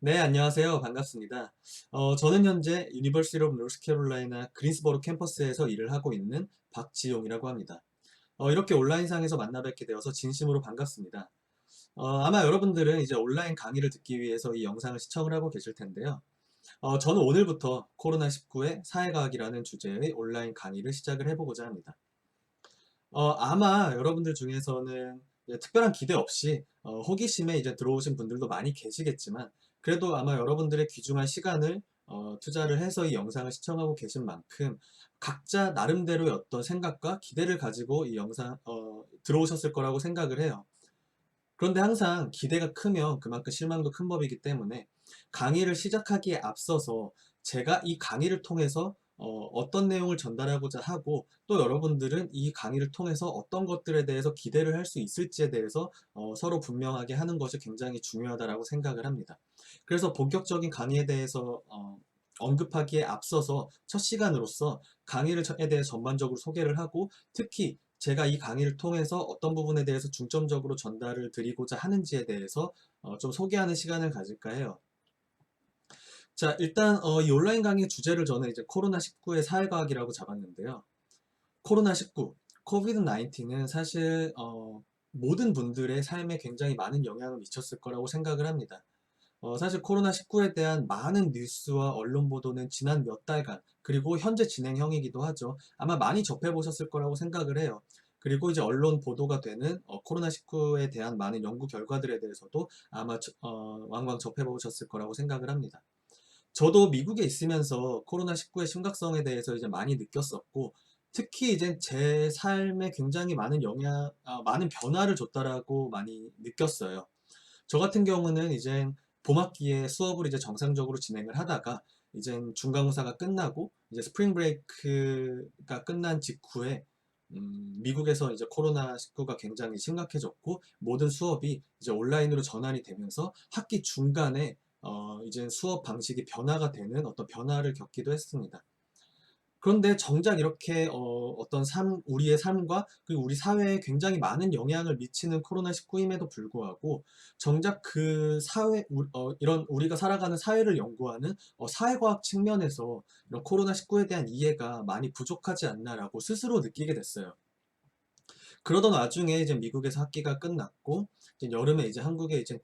네, 안녕하세요. 반갑습니다. 저는 현재 유니버시티 오브 노스캐롤라이나 그린스버로 캠퍼스에서 일을 하고 있는 박지용이라고 합니다. 이렇게 온라인상에서 만나 뵙게 되어서 진심으로 반갑습니다. 아마 여러분들은 이제 온라인 강의를 듣기 위해서 이 영상을 시청을 하고 계실 텐데요. 저는 오늘부터 코로나19의 사회과학이라는 주제의 온라인 강의를 시작을 해보고자 합니다. 아마 여러분들 중에서는 특별한 기대 없이 호기심에 이제 들어오신 분들도 많이 계시겠지만 그래도 아마 여러분들의 귀중한 시간을 투자를 해서 이 영상을 시청하고 계신 만큼 각자 나름대로의 어떤 생각과 기대를 가지고 이 영상 들어오셨을 거라고 생각을 해요. 그런데 항상 기대가 크면 그만큼 실망도 큰 법이기 때문에 강의를 시작하기에 앞서서 제가 이 강의를 통해서 떤 내용을 전달하고자 하고 또 여러분들은 이 강의를 통해서 어떤 것들에 대해서 기대를 할 수 있을지에 대해서 서로 분명하게 하는 것이 굉장히 중요하다고 생각을 합니다. 그래서 본격적인 강의에 대해서 언급하기에 앞서서 첫 시간으로서 강의에 대해 전반적으로 소개를 하고 특히 제가 이 강의를 통해서 어떤 부분에 대해서 중점적으로 전달을 드리고자 하는지에 대해서 좀 소개하는 시간을 가질까 해요. 자, 일단 이 온라인 강의 주제를 저는 이제 코로나19의 사회과학이라고 잡았는데요. 코로나19, 코비드-19은 사실 모든 분들의 삶에 굉장히 많은 영향을 미쳤을 거라고 생각을 합니다. 사실 코로나19에 대한 많은 뉴스와 언론 보도는 지난 몇 달간 그리고 현재 진행형이기도 하죠. 아마 많이 접해보셨을 거라고 생각을 해요. 그리고 이제 언론 보도가 되는 코로나19에 대한 많은 연구 결과들에 대해서도 아마 왕왕 접해보셨을 거라고 생각을 합니다. 저도 미국에 있으면서 코로나19의 심각성에 대해서 이제 많이 느꼈었고 특히 이제 제 삶에 굉장히 많은 많은 변화를 줬다라고 많이 느꼈어요. 저 같은 경우는 이제 봄학기에 수업을 이제 정상적으로 진행을 하다가 이제 중간고사가 끝나고 이제 스프링 브레이크가 끝난 직후에 미국에서 이제 코로나19가 굉장히 심각해졌고 모든 수업이 이제 온라인으로 전환이 되면서 학기 중간에 이제 수업 방식이 변화가 되는 어떤 변화를 겪기도 했습니다. 그런데 정작 이렇게 우리의 삶과 그리고 우리 사회에 굉장히 많은 영향을 미치는 코로나19임에도 불구하고 정작 그 이런 우리가 살아가는 사회를 연구하는 사회과학 측면에서 이런 코로나19에 대한 이해가 많이 부족하지 않나라고 스스로 느끼게 됐어요. 그러던 와중에 이제 미국에서 학기가 끝났고 이제 여름에 이제 한국에 이제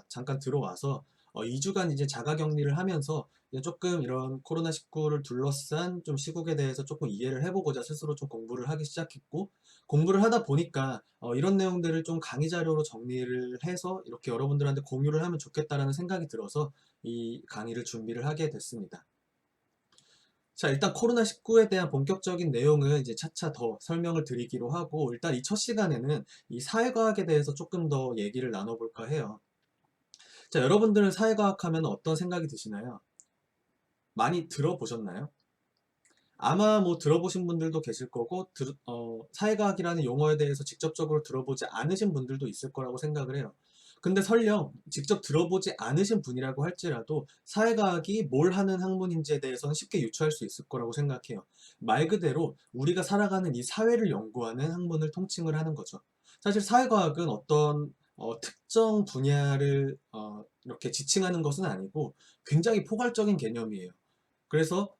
잠깐 들어와서 2주간 이제 자가 격리를 하면서 이제 조금 이런 코로나19를 둘러싼 좀 시국에 대해서 조금 이해를 해보고자 스스로 좀 공부를 하기 시작했고 공부를 하다 보니까 이런 내용들을 좀 강의 자료로 정리를 해서 이렇게 여러분들한테 공유를 하면 좋겠다라는 생각이 들어서 이 강의를 준비를 하게 됐습니다. 자, 일단 코로나19에 대한 본격적인 내용은 이제 차차 더 설명을 드리기로 하고, 일단 이 첫 시간에는 이 사회과학에 대해서 조금 더 얘기를 나눠볼까 해요. 자, 여러분들은 사회과학 하면 어떤 생각이 드시나요? 많이 들어보셨나요? 아마 뭐 들어보신 분들도 계실 거고, 사회과학이라는 용어에 대해서 직접적으로 들어보지 않으신 분들도 있을 거라고 생각을 해요. 근데 설령 직접 들어보지 않으신 분이라고 할지라도 사회과학이 뭘 하는 학문인지에 대해서는 쉽게 유추할 수 있을 거라고 생각해요. 말 그대로 우리가 살아가는 이 사회를 연구하는 학문을 통칭을 하는 거죠. 사실 사회과학은 어떤 특정 분야를 이렇게 지칭하는 것은 아니고 굉장히 포괄적인 개념이에요. 그래서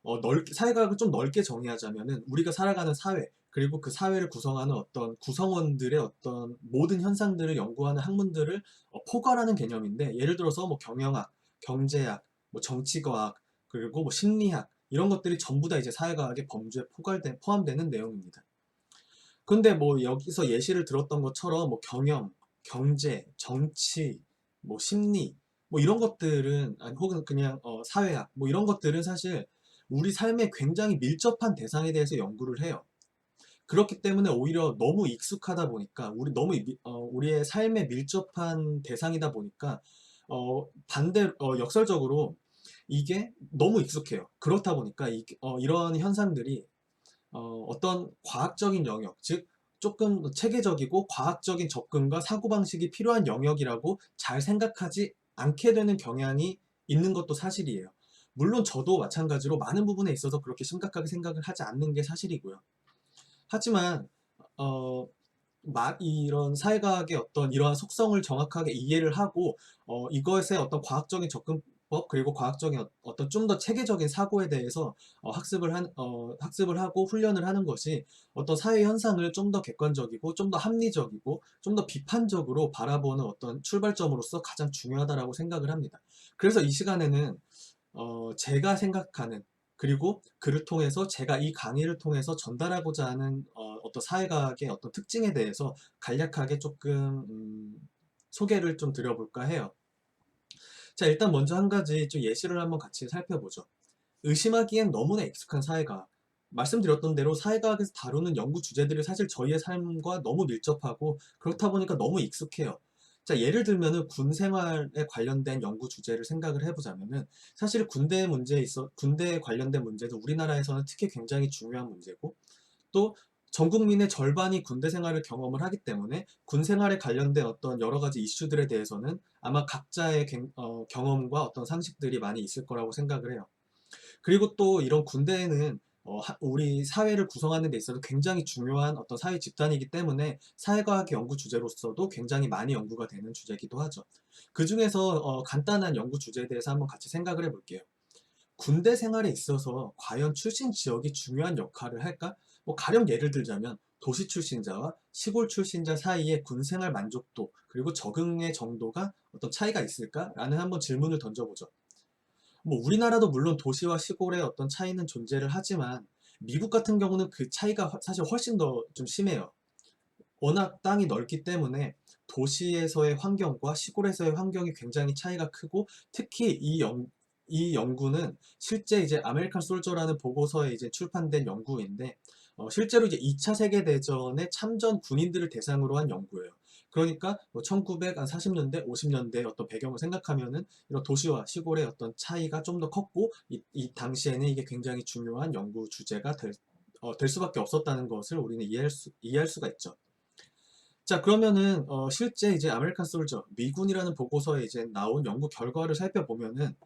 사회과학을 좀 넓게 정의하자면은 우리가 살아가는 사회 그리고 그 사회를 구성하는 어떤 구성원들의 어떤 모든 현상들을 연구하는 학문들을 포괄하는 개념인데 예를 들어서 뭐 경영학, 경제학, 뭐 정치과학 그리고 뭐 심리학 이런 것들이 전부 다 이제 사회과학의 범주에 포함되는 내용입니다. 근데 뭐 여기서 예시를 들었던 것처럼 뭐 경영, 경제, 정치, 뭐 심리 뭐 이런 것들은 아니 혹은 그냥 사회학 뭐 이런 것들은 사실 우리 삶에 굉장히 밀접한 대상에 대해서 연구를 해요. 그렇기 때문에 오히려 너무 익숙하다 보니까 우리의 삶에 밀접한 대상이다 보니까 역설적으로 이게 너무 익숙해요. 그렇다 보니까 이런 현상들이 어떤 과학적인 영역, 즉 조금 체계적이고 과학적인 접근과 사고방식이 필요한 영역이라고 잘 생각하지 않게 되는 경향이 있는 것도 사실이에요. 물론 저도 마찬가지로 많은 부분에 있어서 그렇게 심각하게 생각을 하지 않는 게 사실이고요. 하지만 어, 이런 사회과학의 어떤 이러한 속성을 정확하게 이해를 하고 이것의 어떤 과학적인 사고법 그리고 과학적인 어떤 좀 더 체계적인 사고에 대해서 학습을 하고 훈련을 하는 것이 어떤 사회 현상을 좀 더 객관적이고 좀 더 합리적이고 좀 더 비판적으로 바라보는 어떤 출발점으로서 가장 중요하다라고 생각을 합니다. 그래서 이 시간에는 제가 생각하는 그리고 그를 통해서 제가 이 강의를 통해서 전달하고자 하는 어떤 사회과학의 어떤 특징에 대해서 간략하게 조금 소개를 좀 드려볼까 해요. 자, 일단 먼저 한 가지 좀 예시를 한번 같이 살펴보죠. 의심하기엔 너무나 익숙한 사회과학. 말씀드렸던 대로 사회과학에서 다루는 연구 주제들이 사실 저희의 삶과 너무 밀접하고 그렇다 보니까 너무 익숙해요. 자, 예를 들면은 군 생활에 관련된 연구 주제를 생각을 해보자면은 사실 군대에 관련된 문제도 우리나라에서는 특히 굉장히 중요한 문제고 또 전 국민의 절반이 군대 생활을 경험을 하기 때문에 군 생활에 관련된 어떤 여러 가지 이슈들에 대해서는 아마 각자의 경험과 어떤 상식들이 많이 있을 거라고 생각을 해요. 그리고 또 이런 군대에는 우리 사회를 구성하는 데 있어서 굉장히 중요한 어떤 사회 집단이기 때문에 사회과학의 연구 주제로서도 굉장히 많이 연구가 되는 주제이기도 하죠. 그 중에서 간단한 연구 주제에 대해서 한번 같이 생각을 해볼게요. 군대 생활에 있어서 과연 출신 지역이 중요한 역할을 할까? 뭐 가령 예를 들자면 도시 출신자와 시골 출신자 사이의 군 생활 만족도 그리고 적응의 정도가 어떤 차이가 있을까? 라는 한번 질문을 던져보죠. 뭐 우리나라도 물론 도시와 시골의 어떤 차이는 존재를 하지만 미국 같은 경우는 그 차이가 사실 훨씬 더 좀 심해요. 워낙 땅이 넓기 때문에 도시에서의 환경과 시골에서의 환경이 굉장히 차이가 크고 특히 이 연구는 실제 이제 아메리칸 솔저라는 보고서에 이제 출판된 연구인데 실제로 이제 2차 세계대전에 참전 군인들을 대상으로 한 연구예요. 그러니까 뭐 1940년대, 50년대 어떤 배경을 생각하면은 이런 도시와 시골의 어떤 차이가 좀 더 컸고 이 당시에는 이게 굉장히 중요한 연구 주제가 될 수밖에 없었다는 것을 우리는 이해할 수가 있죠. 자, 그러면은 실제 이제 아메리칸 솔저 미군이라는 보고서에 이제 나온 연구 결과를 살펴보면은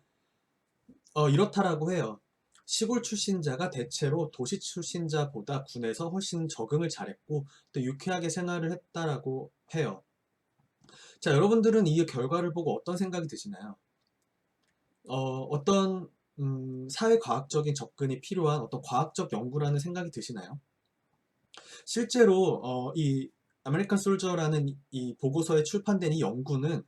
이렇다라고 해요. 시골 출신자가 대체로 도시 출신자보다 군에서 훨씬 적응을 잘했고 또 유쾌하게 생활을 했다라고 해요. 자, 여러분들은 이 결과를 보고 어떤 생각이 드시나요? 어떤 사회과학적인 접근이 필요한 어떤 과학적 연구라는 생각이 드시나요? 실제로 이 아메리칸 솔저라는 이 보고서에 출판된 이 연구는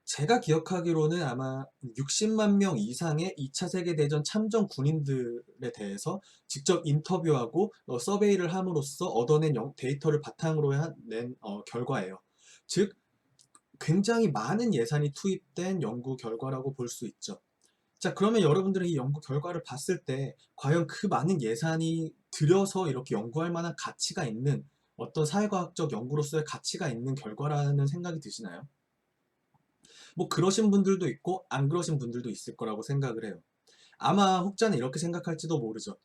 제가 기억하기로는 아마 60만 명 이상의 2차 세계대전 참전 군인들에 대해서 직접 인터뷰하고 서베이를 함으로써 얻어낸 데이터를 바탕으로 낸 결과예요. 즉 굉장히 많은 예산이 투입된 연구 결과라고 볼 수 있죠. 자, 그러면 여러분들이 이 연구 결과를 봤을 때 과연 그 많은 예산이 들여서 이렇게 연구할 만한 가치가 있는 어떤 사회과학적 연구로서의 가치가 있는 결과라는 생각이 드시나요? 뭐 그러신 분들도 있고 안 그러신 분들도 있을 거라고 생각을 해요. 아마 혹자는 이렇게 생각할지도 모르죠.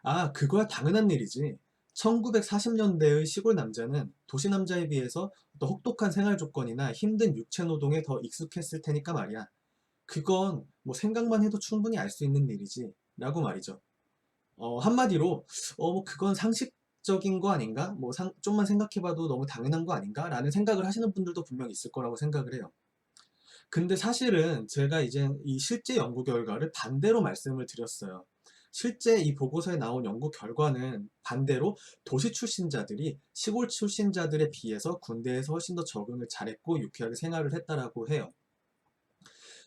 아, 그거야 당연한 일이지. 1940년대의 시골 남자는 도시 남자에 비해서 더 혹독한 생활 조건이나 힘든 육체 노동에 더 익숙했을 테니까 말이야. 그건 뭐 생각만 해도 충분히 알 수 있는 일이지. 라고 말이죠. 한마디로, 뭐 그건 상식적인 거 아닌가? 뭐 좀만 생각해봐도 너무 당연한 거 아닌가? 라는 생각을 하시는 분들도 분명 있을 거라고 생각을 해요. 근데 사실은 제가 이제 이 실제 연구 결과를 반대로 말씀을 드렸어요. 실제 이 보고서에 나온 연구 결과는 반대로 도시 출신자들이 시골 출신자들에 비해서 군대에서 훨씬 더 적응을 잘했고 유쾌하게 생활을 했다라고 해요.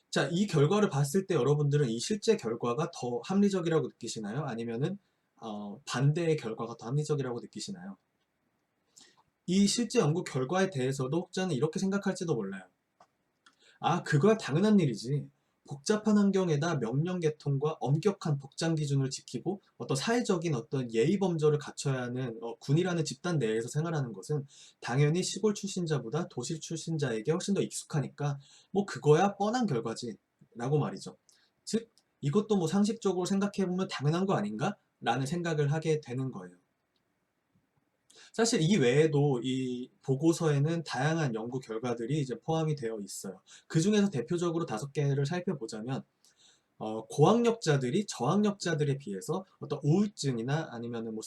자, 이 결과를 봤을 때 여러분들은 이 실제 결과가 더 합리적이라고 느끼시나요? 아니면은 반대의 결과가 더 합리적이라고 느끼시나요? 이 실제 연구 결과에 대해서도 혹자는 이렇게 생각할지도 몰라요. 아, 그거야 당연한 일이지. 복잡한 환경에다 명령 계통과 엄격한 복장 기준을 지키고 어떤 사회적인 어떤 예의 범절을 갖춰야 하는 군이라는 집단 내에서 생활하는 것은 당연히 시골 출신자보다 도시 출신자에게 훨씬 더 익숙하니까 뭐 그거야 뻔한 결과지 라고 말이죠. 즉 이것도 뭐 상식적으로 생각해보면 당연한 거 아닌가? 라는 생각을 하게 되는 거예요. 사실 이 외에도 이 보고서에는 다양한 연구 결과들이 이제 포함이 되어 있어요. 그 중에서 대표적으로 5개를 살펴보자면 고학력자들이 저학력자들에 비해서 어떤 우울증이나 아니면은 뭐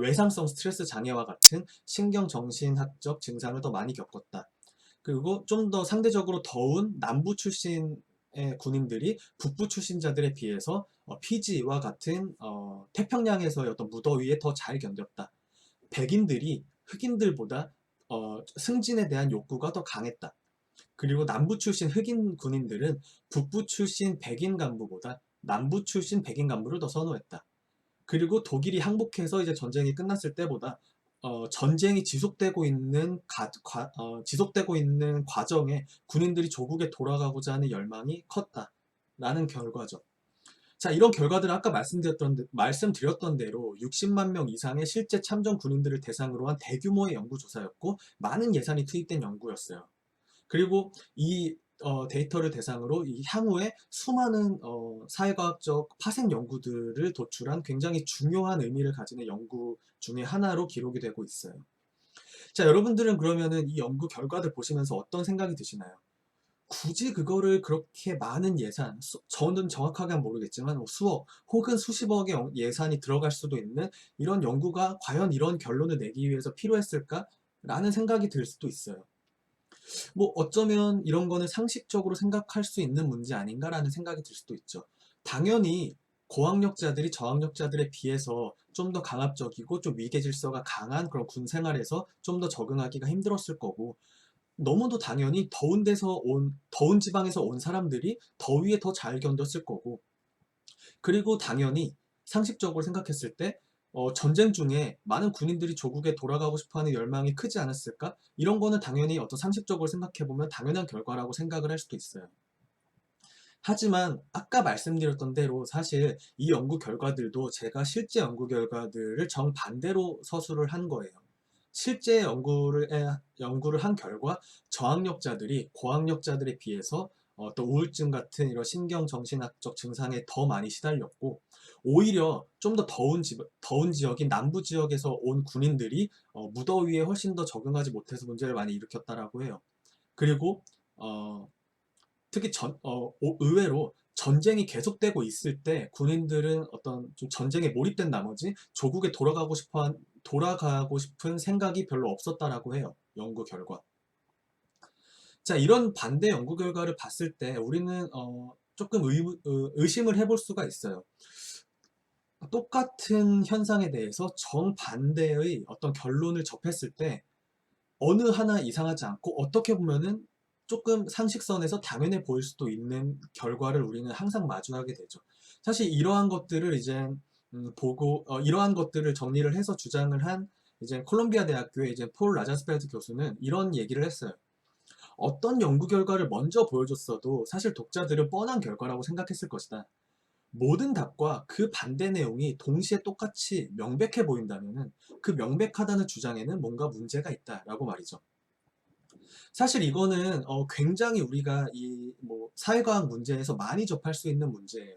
외상성 스트레스 장애와 같은 신경정신학적 증상을 더 많이 겪었다. 그리고 좀 더 상대적으로 더운 남부 출신의 군인들이 북부 출신자들에 비해서 피지와 같은 태평양에서의 어떤 무더위에 더 잘 견뎠다. 백인들이 흑인들보다 승진에 대한 욕구가 더 강했다. 그리고 남부 출신 흑인 군인들은 북부 출신 백인 간부보다 남부 출신 백인 간부를 더 선호했다. 그리고 독일이 항복해서 이제 전쟁이 끝났을 때보다 전쟁이 지속되고 있는 과정에 군인들이 조국에 돌아가고자 하는 열망이 컸다라는 결과죠. 자, 이런 결과들은 아까 말씀드렸던 대로 60만 명 이상의 실제 참전 군인들을 대상으로 한 대규모의 연구조사였고 많은 예산이 투입된 연구였어요. 그리고 이 데이터를 대상으로 이 향후에 수많은 사회과학적 파생 연구들을 도출한 굉장히 중요한 의미를 가지는 연구 중에 하나로 기록이 되고 있어요. 자, 여러분들은 그러면은 이 연구 결과들 보시면서 어떤 생각이 드시나요? 굳이 그거를 그렇게 많은 예산, 저는 정확하게 모르겠지만 뭐 수억 혹은 수십억의 예산이 들어갈 수도 있는 이런 연구가 과연 이런 결론을 내기 위해서 필요했을까? 라는 생각이 들 수도 있어요. 뭐 어쩌면 이런 거는 상식적으로 생각할 수 있는 문제 아닌가라는 생각이 들 수도 있죠. 당연히 고학력자들이 저학력자들에 비해서 좀 더 강압적이고 좀 위계 질서가 강한 그런 군 생활에서 좀 더 적응하기가 힘들었을 거고, 너무도 당연히 더운 지방에서 온 사람들이 더위에 더 잘 견뎠을 거고, 그리고 당연히 상식적으로 생각했을 때 전쟁 중에 많은 군인들이 조국에 돌아가고 싶어하는 열망이 크지 않았을까? 이런 거는 당연히 어떤 상식적으로 생각해보면 당연한 결과라고 생각을 할 수도 있어요. 하지만 아까 말씀드렸던 대로 사실 이 연구 결과들도 제가 실제 연구 결과들을 정반대로 서술을 한 거예요. 실제 연구를 한 결과 저학력자들이 고학력자들에 비해서 또 우울증 같은 이런 신경정신학적 증상에 더 많이 시달렸고, 오히려 좀 더 더운 지역인 남부 지역에서 온 군인들이 무더위에 훨씬 더 적응하지 못해서 문제를 많이 일으켰다라고 해요. 그리고 특히 의외로 전쟁이 계속되고 있을 때 군인들은 어떤 좀 전쟁에 몰입된 나머지 조국에 돌아가고 싶은 생각이 별로 없었다라고 해요. 연구 결과. 자, 이런 반대 연구 결과를 봤을 때 우리는 조금 의심을 해볼 수가 있어요. 똑같은 현상에 대해서 정반대의 어떤 결론을 접했을 때 어느 하나 이상하지 않고 어떻게 보면은 조금 상식선에서 당연해 보일 수도 있는 결과를 우리는 항상 마주하게 되죠. 사실 이러한 것들을 이제 보고 이러한 것들을 정리를 해서 주장을 한 이제 콜롬비아 대학교의 이제 폴 라자스펠트 교수는 이런 얘기를 했어요. 어떤 연구 결과를 먼저 보여줬어도 사실 독자들은 뻔한 결과라고 생각했을 것이다. 모든 답과 그 반대 내용이 동시에 똑같이 명백해 보인다면은 그 명백하다는 주장에는 뭔가 문제가 있다라고 말이죠. 사실 이거는 굉장히 우리가 이 뭐 사회과학 문제에서 많이 접할 수 있는 문제예요.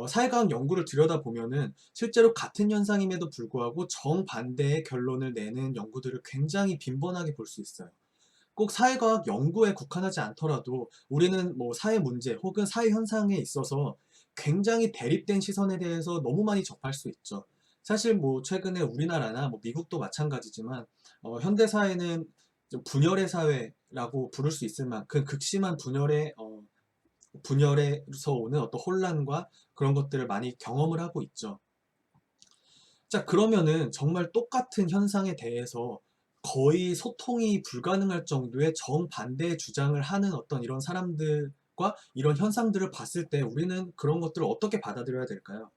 사회과학 연구를 들여다보면은 실제로 같은 현상임에도 불구하고 정반대의 결론을 내는 연구들을 굉장히 빈번하게 볼 수 있어요. 꼭 사회과학 연구에 국한하지 않더라도 우리는 뭐 사회 문제 혹은 사회 현상에 있어서 굉장히 대립된 시선에 대해서 너무 많이 접할 수 있죠. 사실 뭐 최근에 우리나라나 뭐 미국도 마찬가지지만 현대 사회는 좀 분열의 사회라고 부를 수 있을 만큼 극심한 분열에서 오는 어떤 혼란과 그런 것들을 많이 경험을 하고 있죠. 자, 그러면은 정말 똑같은 현상에 대해서 거의 소통이 불가능할 정도의 정반대의 주장을 하는 어떤 이런 사람들과 이런 현상들을 봤을 때 우리는 그런 것들을 어떻게 받아들여야 될까요?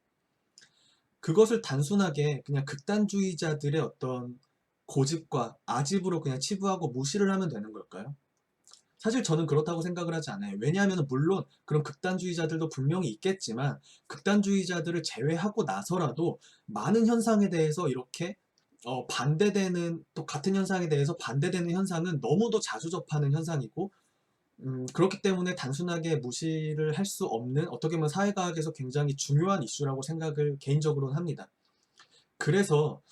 그것을 단순하게 그냥 극단주의자들의 어떤 고집과 아집으로 그냥 치부하고 무시를 하면 되는 걸까요? 사실 저는 그렇다고 생각을 하지 않아요. 왜냐하면 물론 그런 극단주의자들도 분명히 있겠지만 극단주의자들을 제외하고 나서라도 많은 현상에 대해서 이렇게 반대되는, 또 같은 현상에 대해서 반대되는 현상은 너무도 자주 접하는 현상이고, 그렇기 때문에 단순하게 무시를 할 수 없는, 어떻게 보면 사회과학에서 굉장히 중요한 이슈라고 생각을 개인적으로는 합니다. 그래서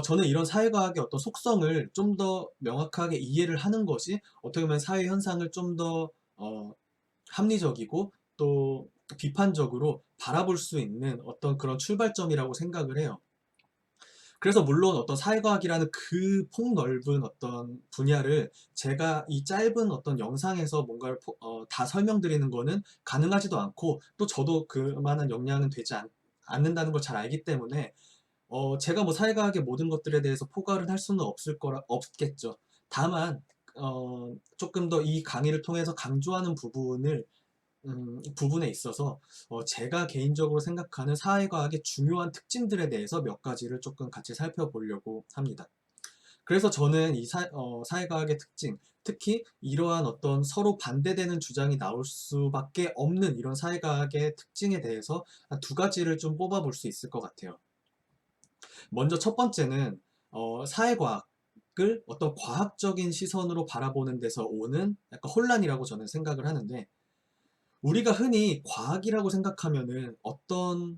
저는 이런 사회과학의 어떤 속성을 좀 더 명확하게 이해를 하는 것이 어떻게 보면 사회 현상을 좀 더 합리적이고 또 비판적으로 바라볼 수 있는 어떤 그런 출발점이라고 생각을 해요. 그래서 물론 어떤 사회과학이라는 그 폭넓은 어떤 분야를 제가 이 짧은 어떤 영상에서 뭔가를 다 설명드리는 거는 가능하지도 않고, 또 저도 그만한 역량은 되지 않는다는 걸 잘 알기 때문에 제가 뭐 사회과학의 모든 것들에 대해서 포괄을 할 수는 없겠죠. 다만 조금 더 이 강의를 통해서 강조하는 부분에 있어서 제가 개인적으로 생각하는 사회과학의 중요한 특징들에 대해서 몇 가지를 조금 같이 살펴보려고 합니다. 그래서 저는 이 사회과학의 특징, 특히 이러한 어떤 서로 반대되는 주장이 나올 수밖에 없는 이런 사회과학의 특징에 대해서 한 두 가지를 좀 뽑아볼 수 있을 것 같아요. 먼저 첫 번째는 사회과학을 어떤 과학적인 시선으로 바라보는 데서 오는 약간 혼란이라고 저는 생각을 하는데, 우리가 흔히 과학이라고 생각하면은 어떤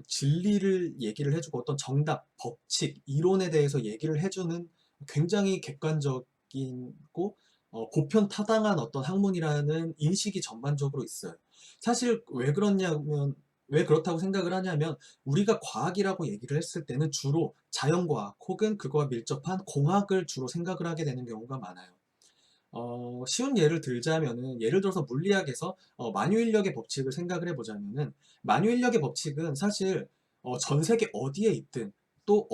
진리를 얘기를 해주고 어떤 정답, 법칙, 이론에 대해서 얘기를 해주는 굉장히 객관적이고 보편타당한 어떤 학문이라는 인식이 전반적으로 있어요. 사실 왜 그렇다고 생각을 하냐면, 우리가 과학이라고 얘기를 했을 때는 주로 자연과학 혹은 그거와 밀접한 공학을 주로 생각을 하게 되는 경우가 많아요. 쉬운 예를 들자면은, 예를 들어서 물리학에서 만유인력의 법칙을 생각을 해보자면은, 만유인력의 법칙은 사실 전 세계 어디에 있든 또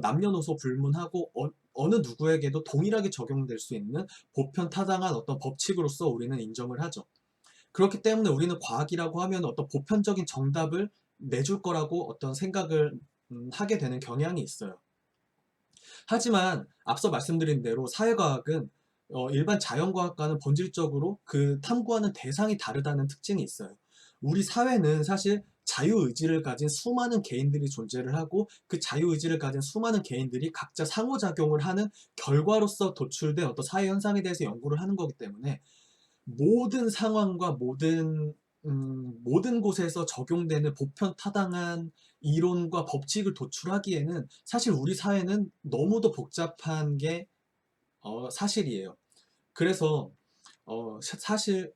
남녀노소 불문하고 어느 누구에게도 동일하게 적용될 수 있는 보편타당한 어떤 법칙으로서 우리는 인정을 하죠. 그렇기 때문에 우리는 과학이라고 하면 어떤 보편적인 정답을 내줄 거라고 어떤 생각을 하게 되는 경향이 있어요. 하지만 앞서 말씀드린 대로 사회과학은 일반 자연과학과는 본질적으로 그 탐구하는 대상이 다르다는 특징이 있어요. 우리 사회는 사실 자유의지를 가진 수많은 개인들이 존재를 하고, 그 자유의지를 가진 수많은 개인들이 각자 상호작용을 하는 결과로서 도출된 어떤 사회현상에 대해서 연구를 하는 거기 때문에, 모든 상황과 모든 곳에서 적용되는 보편타당한 이론과 법칙을 도출하기에는 사실 우리 사회는 너무도 복잡한 게 사실이에요. 그래서 사실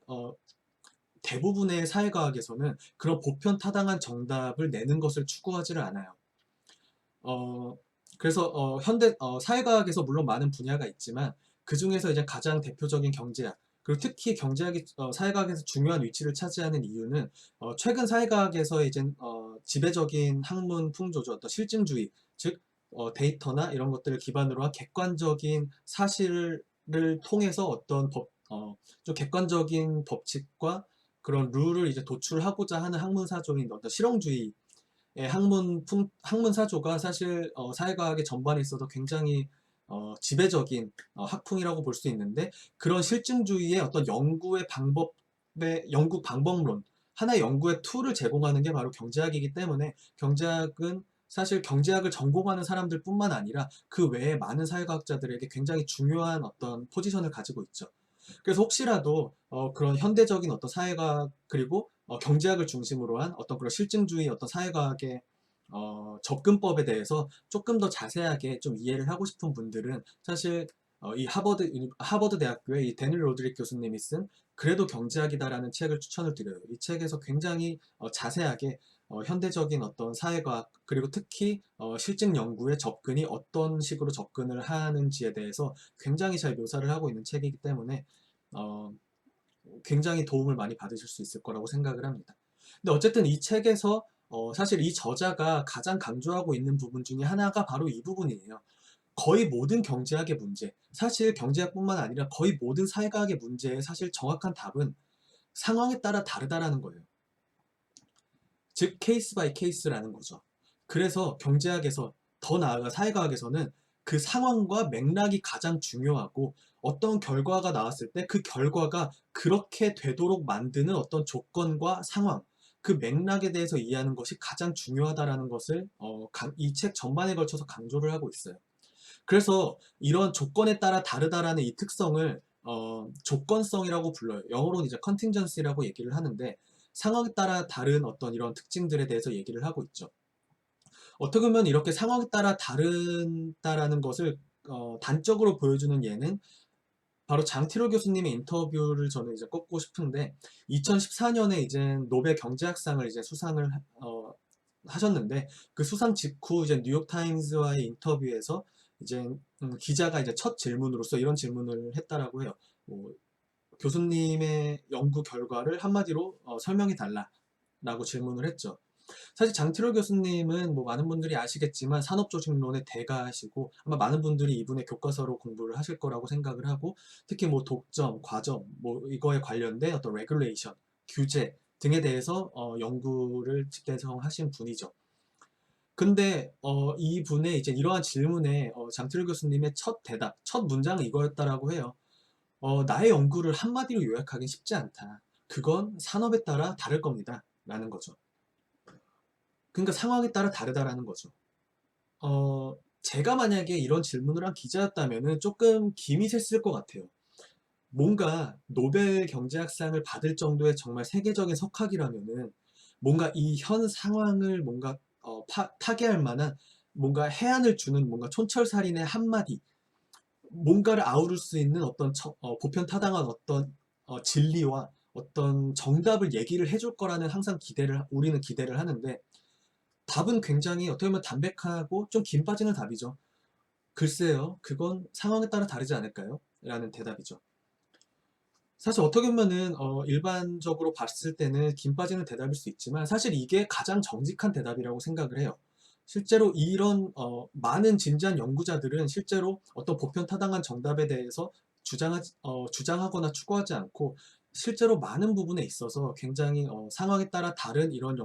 대부분의 사회과학에서는 그런 보편타당한 정답을 내는 것을 추구하지를 않아요. 어, 그래서 사회과학에서 물론 많은 분야가 있지만, 그 중에서 이제 가장 대표적인 경제학, 그리고 특히 경제학이 사회과학에서 중요한 위치를 차지하는 이유는 최근 사회과학에서 이제 지배적인 학문 풍조죠. 어떤 실증주의, 즉 데이터나 이런 것들을 기반으로 한 객관적인 사실을 통해서 좀 객관적인 법칙과 그런 룰을 이제 도출하고자 하는 학문사조인 어떤 실용주의 학문 사조가 사실 사회과학의 전반에 있어서 굉장히 지배적인 학풍이라고 볼 수 있는데, 그런 실증주의의 어떤 연구 방법론, 하나의 연구의 툴을 제공하는 게 바로 경제학이기 때문에, 경제학은 사실 경제학을 전공하는 사람들 뿐만 아니라 그 외에 많은 사회과학자들에게 굉장히 중요한 어떤 포지션을 가지고 있죠. 그래서 혹시라도 그런 현대적인 어떤 사회과학, 그리고 경제학을 중심으로 한 어떤 그런 실증주의 어떤 사회과학의 접근법에 대해서 조금 더 자세하게 좀 이해를 하고 싶은 분들은 사실 이 하버드 대학교의 이 데닐 로드릭 교수님이 쓴 그래도 경제학이다라는 책을 추천을 드려요. 이 책에서 굉장히 자세하게 현대적인 어떤 사회과학, 그리고 특히 실증 연구의 접근이 어떤 식으로 접근을 하는지에 대해서 굉장히 잘 묘사를 하고 있는 책이기 때문에 어, 굉장히 도움을 많이 받으실 수 있을 거라고 생각을 합니다. 근데 어쨌든 이 책에서 사실 이 저자가 가장 강조하고 있는 부분 중에 하나가 바로 이 부분이에요. 거의 모든 경제학의 문제, 사실 경제학뿐만 아니라 거의 모든 사회과학의 문제의 사실 정확한 답은 상황에 따라 다르다라는 거예요. 즉 케이스 바이 케이스라는 거죠. 그래서 경제학에서, 더 나아가 사회과학에서는 그 상황과 맥락이 가장 중요하고, 어떤 결과가 나왔을 때 그 결과가 그렇게 되도록 만드는 어떤 조건과 상황, 그 맥락에 대해서 이해하는 것이 가장 중요하다라는 것을 이 책 전반에 걸쳐서 강조를 하고 있어요. 그래서 이런 조건에 따라 다르다라는 이 특성을 조건성이라고 불러요. 영어로는 이제 contingency라고 얘기를 하는데, 상황에 따라 다른 어떤 이런 특징들에 대해서 얘기를 하고 있죠. 어떻게 보면 이렇게 상황에 따라 다른다라는 것을 단적으로 보여주는 예는 바로 장티로 교수님의 인터뷰를 저는 이제 꼽고 싶은데, 2014년에 이제 노벨 경제학상을 이제 수상을 하셨는데 그 수상 직후 이제 뉴욕타임즈와의 인터뷰에서 이제 기자가 이제 첫 질문으로서 이런 질문을 했다라고 해요. 뭐, 교수님의 연구 결과를 한마디로 설명해 달라라고 질문을 했죠. 사실 장트롤 교수님은 뭐 많은 분들이 아시겠지만 산업조직론의 대가시고 아마 많은 분들이 이분의 교과서로 공부를 하실 거라고 생각을 하고 특히 뭐 독점, 과점, 뭐 이거에 관련된 어떤 레귤레이션, 규제 등에 대해서 연구를 집대성하신 분이죠. 근데 이분의 이제 이러한 질문에 장트롤 교수님의 첫 대답, 첫 문장은 이거였다라고 해요. 나의 연구를 한마디로 요약하기 쉽지 않다. 그건 산업에 따라 다를 겁니다. 라는 거죠. 그러니까 상황에 따라 다르다라는 거죠. 제가 만약에 이런 질문을 한 기자였다면은 조금 김이 샜을 것 같아요. 뭔가 노벨 경제학상을 받을 정도의 정말 세계적인 석학이라면은 뭔가 이 현 상황을 뭔가 타개할 만한 뭔가 해안을 주는 뭔가 촌철살인의 한마디, 뭔가를 아우를 수 있는 어떤 보편타당한 어떤 진리와 어떤 정답을 얘기를 해줄 거라는 항상 우리는 기대를 하는데 답은 굉장히 어떻게 보면 담백하고 좀 김 빠지는 답이죠. 글쎄요, 그건 상황에 따라 다르지 않을까요? 라는 대답이죠. 사실 어떻게 보면은 일반적으로 봤을 때는 김 빠지는 대답일 수 있지만 사실 이게 가장 정직한 대답이라고 생각을 해요. 실제로 이런 많은 진지한 연구자들은 실제로 어떤 보편타당한 정답에 대해서 주장하거나 추구하지 않고 실제로 많은 부분에 있어서 굉장히 상황에 따라 다른 이런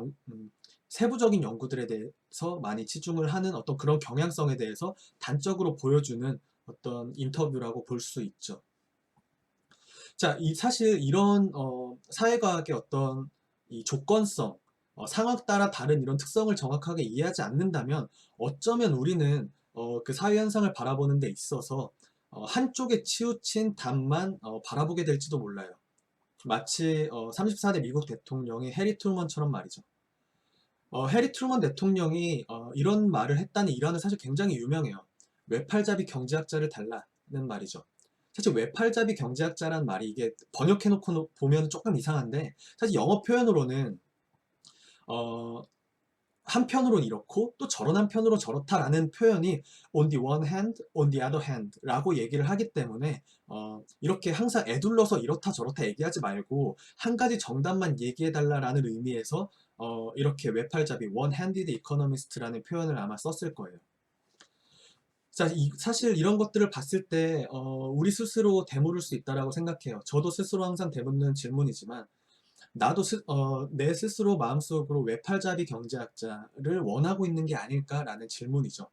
세부적인 연구들에 대해서 많이 치중을 하는 어떤 그런 경향성에 대해서 단적으로 보여주는 어떤 인터뷰라고 볼 수 있죠. 자, 사실 이런 사회과학의 어떤 이 조건성, 상황 따라 다른 이런 특성을 정확하게 이해하지 않는다면 어쩌면 우리는 그 사회 현상을 바라보는 데 있어서 한쪽에 치우친 답만 바라보게 될지도 몰라요. 마치 34대 미국 대통령의 해리 트루먼처럼 말이죠. 해리 트루먼 대통령이 이런 말을 했다는 일화는 사실 굉장히 유명해요. 외팔잡이 경제학자를 달라는 말이죠. 사실 외팔잡이 경제학자란 말이 이게 번역해놓고 보면 조금 이상한데 사실 영어 표현으로는 어, 한편으로는 이렇고 또 저런 한편으로 저렇다라는 표현이 on the one hand, on the other hand 라고 얘기를 하기 때문에 이렇게 항상 에둘러서 이렇다 저렇다 얘기하지 말고 한 가지 정답만 얘기해달라라는 의미에서 이렇게 외팔잡이 one-handed economist라는 표현을 아마 썼을 거예요. 자, 사실 이런 것들을 봤을 때 우리 스스로 되물을 수 있다라고 생각해요. 저도 스스로 항상 되묻는 질문이지만 내 스스로 마음속으로 외팔잡이 경제학자를 원하고 있는 게 아닐까라는 질문이죠.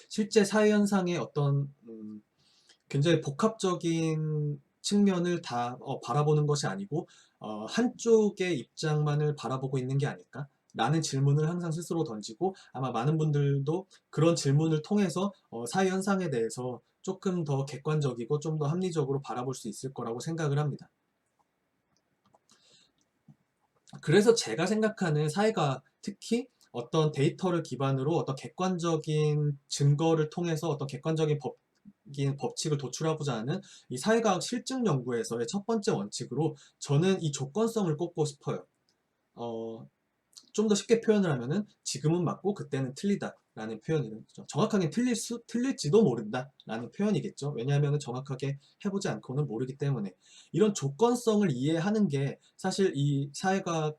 실제 사회현상의 어떤 굉장히 복합적인 측면을 다 바라보는 것이 아니고 한쪽의 입장만을 바라보고 있는 게 아닐까? 라는 질문을 항상 스스로 던지고 아마 많은 분들도 그런 질문을 통해서 사회현상에 대해서 조금 더 객관적이고 좀 더 합리적으로 바라볼 수 있을 거라고 생각을 합니다. 그래서 제가 생각하는 사회가 특히 어떤 데이터를 기반으로 어떤 객관적인 증거를 통해서 어떤 객관적인 법칙을 도출하고자 하는 이 사회과학 실증 연구에서의 첫 번째 원칙으로 저는 이 조건성을 꼽고 싶어요. 좀 더 쉽게 표현을 하면은 지금은 맞고 그때는 틀리다 라는 표현이죠. 정확하게 틀릴지도 모른다 라는 표현이겠죠. 왜냐하면 정확하게 해보지 않고는 모르기 때문에 이런 조건성을 이해하는 게 사실 이 사회과학의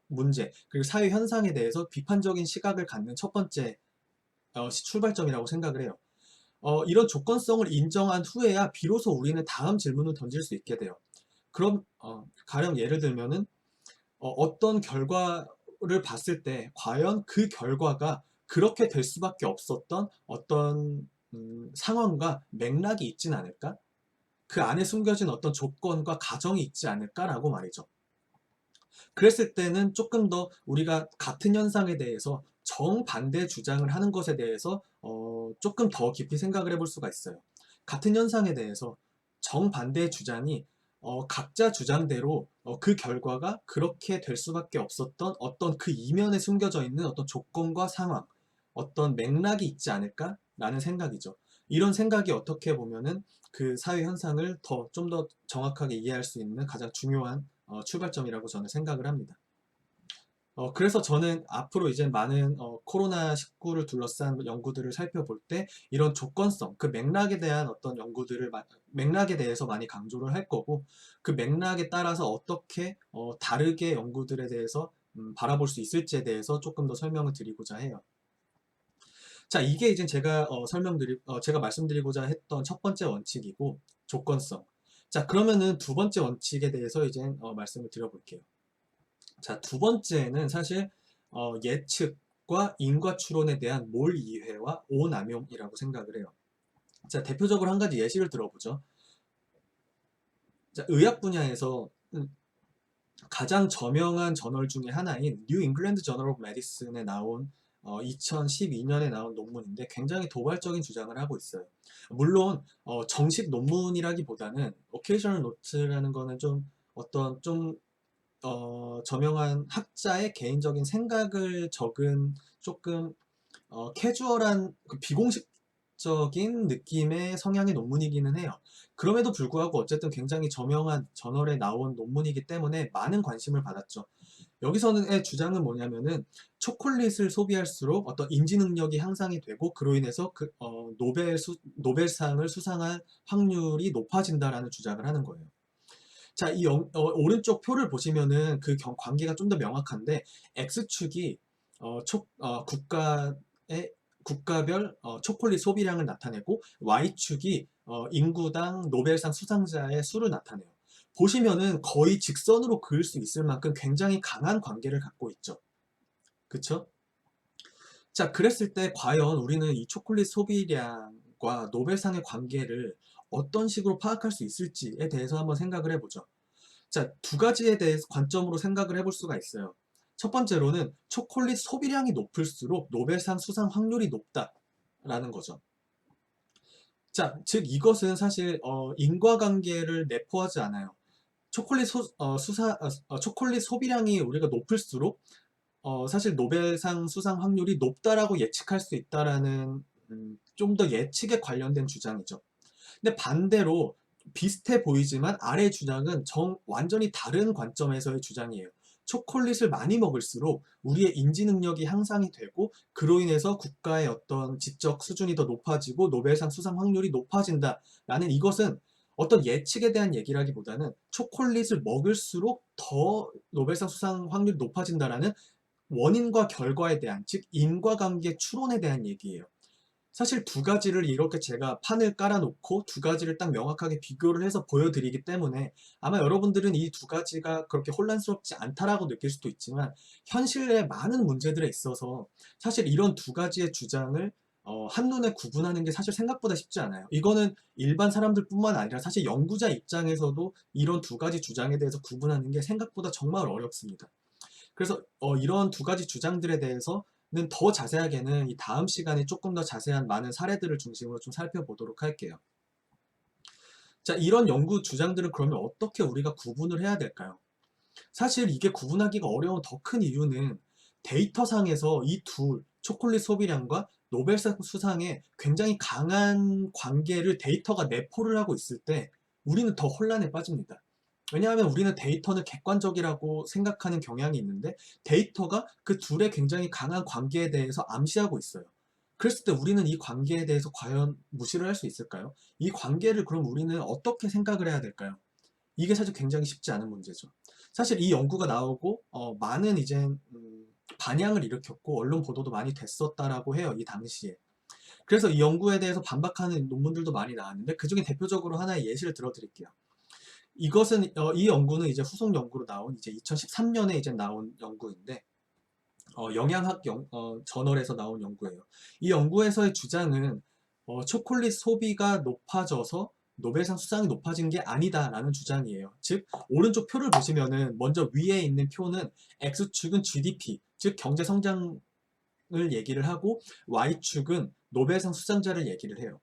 문제 그리고 사회 현상에 대해서 비판적인 시각을 갖는 첫 번째 출발점이라고 생각을 해요. 이런 조건성을 인정한 후에야 비로소 우리는 다음 질문을 던질 수 있게 돼요. 그럼 가령 예를 들면은 어떤 결과를 봤을 때 과연 그 결과가 그렇게 될 수밖에 없었던 어떤 상황과 맥락이 있진 않을까? 그 안에 숨겨진 어떤 조건과 가정이 있지 않을까라고 말이죠. 그랬을 때는 조금 더 우리가 같은 현상에 대해서 정반대 주장을 하는 것에 대해서 조금 더 깊이 생각을 해볼 수가 있어요. 같은 현상에 대해서 정반대의 주장이 각자 주장대로 그 결과가 그렇게 될 수밖에 없었던 어떤 그 이면에 숨겨져 있는 어떤 조건과 상황, 어떤 맥락이 있지 않을까라는 생각이죠. 이런 생각이 어떻게 보면은 그 사회 현상을 좀 더 정확하게 이해할 수 있는 가장 중요한 출발점이라고 저는 생각을 합니다. 그래서 저는 앞으로 이제 많은 코로나19를 둘러싼 연구들을 살펴볼 때 이런 조건성, 그 맥락에 대한 어떤 맥락에 대해서 많이 강조를 할 거고, 그 맥락에 따라서 어떻게 다르게 연구들에 대해서 바라볼 수 있을지에 대해서 조금 더 설명을 드리고자 해요. 자, 이게 이제 제가 말씀드리고자 했던 첫 번째 원칙이고, 조건성. 자, 그러면은 두 번째 원칙에 대해서 이제 말씀을 드려볼게요. 자, 두 번째는 사실 예측과 인과 추론에 대한 몰 이해와 오남용이라고 생각을 해요. 자, 대표적으로 한 가지 예시를 들어보죠. 자, 의학 분야에서 가장 저명한 저널 중에 하나인 뉴 잉글랜드 저널 오브 메디슨에 나온 2012년에 나온 논문인데 굉장히 도발적인 주장을 하고 있어요. 물론 정식 논문이라기보다는 occasional note라는 거는 좀 어떤 좀 저명한 학자의 개인적인 생각을 적은 조금 캐주얼한 비공식적인 느낌의 성향의 논문이기는 해요. 그럼에도 불구하고 어쨌든 굉장히 저명한 저널에 나온 논문이기 때문에 많은 관심을 받았죠. 여기서는 주장은 뭐냐면은 초콜릿을 소비할수록 어떤 인지 능력이 향상이 되고 그로 인해서 노벨상을 수상할 확률이 높아진다라는 주장을 하는 거예요. 자, 오른쪽 표를 보시면은 그 관계가 좀 더 명확한데 X축이 국가별 초콜릿 소비량을 나타내고 Y축이 인구당 노벨상 수상자의 수를 나타내요. 보시면은 거의 직선으로 그을 수 있을 만큼 굉장히 강한 관계를 갖고 있죠. 그쵸? 자, 그랬을 때 과연 우리는 이 초콜릿 소비량과 노벨상의 관계를 어떤 식으로 파악할 수 있을지에 대해서 한번 생각을 해보죠. 자, 두 가지에 대해서 관점으로 생각을 해볼 수가 있어요. 첫 번째로는 초콜릿 소비량이 높을수록 노벨상 수상 확률이 높다라는 거죠. 자, 즉 이것은 사실 인과관계를 내포하지 않아요. 초콜릿 소비량이 우리가 높을수록 사실 노벨상 수상 확률이 높다라고 예측할 수 있다라는 좀 더 예측에 관련된 주장이죠. 근데 반대로 비슷해 보이지만 아래 주장은 완전히 다른 관점에서의 주장이에요. 초콜릿을 많이 먹을수록 우리의 인지 능력이 향상이 되고 그로 인해서 국가의 어떤 지적 수준이 더 높아지고 노벨상 수상 확률이 높아진다라는, 이것은 어떤 예측에 대한 얘기라기보다는 초콜릿을 먹을수록 더 노벨상 수상 확률이 높아진다라는 원인과 결과에 대한, 즉 인과관계 추론에 대한 얘기예요. 사실 두 가지를 이렇게 제가 판을 깔아놓고 두 가지를 딱 명확하게 비교를 해서 보여드리기 때문에 아마 여러분들은 이 두 가지가 그렇게 혼란스럽지 않다라고 느낄 수도 있지만, 현실에 많은 문제들에 있어서 사실 이런 두 가지의 주장을 한눈에 구분하는 게 사실 생각보다 쉽지 않아요. 이거는 일반 사람들 뿐만 아니라 사실 연구자 입장에서도 이런 두 가지 주장에 대해서 구분하는 게 생각보다 정말 어렵습니다. 그래서 이런 두 가지 주장들에 대해서는 더 자세하게는 이 다음 시간에 조금 더 자세한 많은 사례들을 중심으로 좀 살펴보도록 할게요. 자, 이런 연구 주장들은 그러면 어떻게 우리가 구분을 해야 될까요? 사실 이게 구분하기가 어려운 더 큰 이유는 데이터상에서 이 초콜릿 소비량과 노벨상 수상에 굉장히 강한 관계를 데이터가 내포를 하고 있을 때 우리는 더 혼란에 빠집니다. 왜냐하면 우리는 데이터는 객관적이라고 생각하는 경향이 있는데 데이터가 그 둘의 굉장히 강한 관계에 대해서 암시하고 있어요. 그랬을 때 우리는 이 관계에 대해서 과연 무시를 할 수 있을까요? 이 관계를 그럼 우리는 어떻게 생각을 해야 될까요? 이게 사실 굉장히 쉽지 않은 문제죠. 사실 이 연구가 나오고 많은 이제 반향을 일으켰고 언론 보도도 많이 됐었다라고 해요, 이 당시에. 그래서 이 연구에 대해서 반박하는 논문들도 많이 나왔는데 그중에 대표적으로 하나의 예시를 들어드릴게요. 이 연구는 이제 후속 연구로 나온 이제 2013년에 이제 나온 연구인데 영양학 저널에서 나온 연구예요. 이 연구에서의 주장은 초콜릿 소비가 높아져서 노벨상 수상이 높아진 게 아니다라는 주장이에요. 즉 오른쪽 표를 보시면은 먼저 위에 있는 표는 X축은 GDP, 즉 경제 성장을 얘기를 하고 Y축은 노벨상 수상자를 얘기를 해요.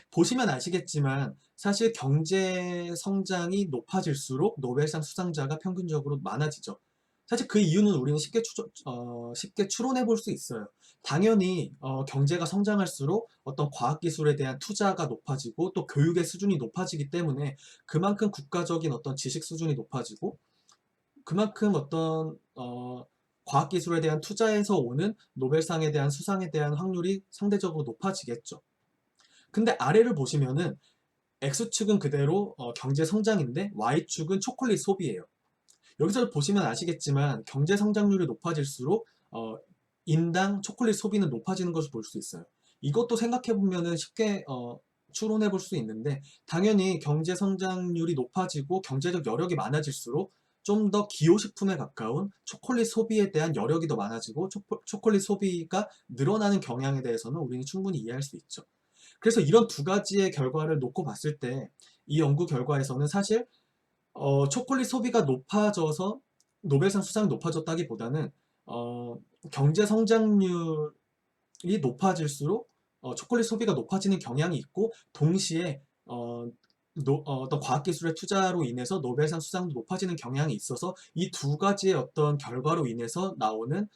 보시면 아시겠지만 사실 경제 성장이 높아질수록 노벨상 수상자가 평균적으로 많아지죠. 사실 그 이유는 우리는 쉽게 추론해 볼 수 있어요. 당연히 경제가 성장할수록 어떤 과학기술에 대한 투자가 높아지고 또 교육의 수준이 높아지기 때문에 그만큼 국가적인 어떤 지식 수준이 높아지고 그만큼 어떤 과학기술에 대한 투자에서 오는 노벨상에 대한 수상에 대한 확률이 상대적으로 높아지겠죠. 근데 아래를 보시면은 X축은 그대로 경제 성장인데 Y축은 초콜릿 소비예요. 여기서 보시면 아시겠지만 경제 성장률이 높아질수록 인당 초콜릿 소비는 높아지는 것을 볼 수 있어요. 이것도 생각해 보면은 쉽게 추론해 볼 수 있는데, 당연히 경제 성장률이 높아지고 경제적 여력이 많아질수록 좀 더 기호식품에 가까운 초콜릿 소비에 대한 여력이 더 많아지고 초콜릿 소비가 늘어나는 경향에 대해서는 우리는 충분히 이해할 수 있죠. 그래서 이런 두 가지의 결과를 놓고 봤을 때 이 연구 결과에서는 사실 초콜릿 소비가 높아져서 노벨상 수상이 높아졌다기보다는 경제 성장률이 높아질수록 초콜릿 소비가 높아지는 경향이 있고, 동시에 어떤 과학기술의 투자로 인해서 노벨상 수상도 높아지는 경향이 있어서 이 두 가지의 어떤 결과로 인해서 나오는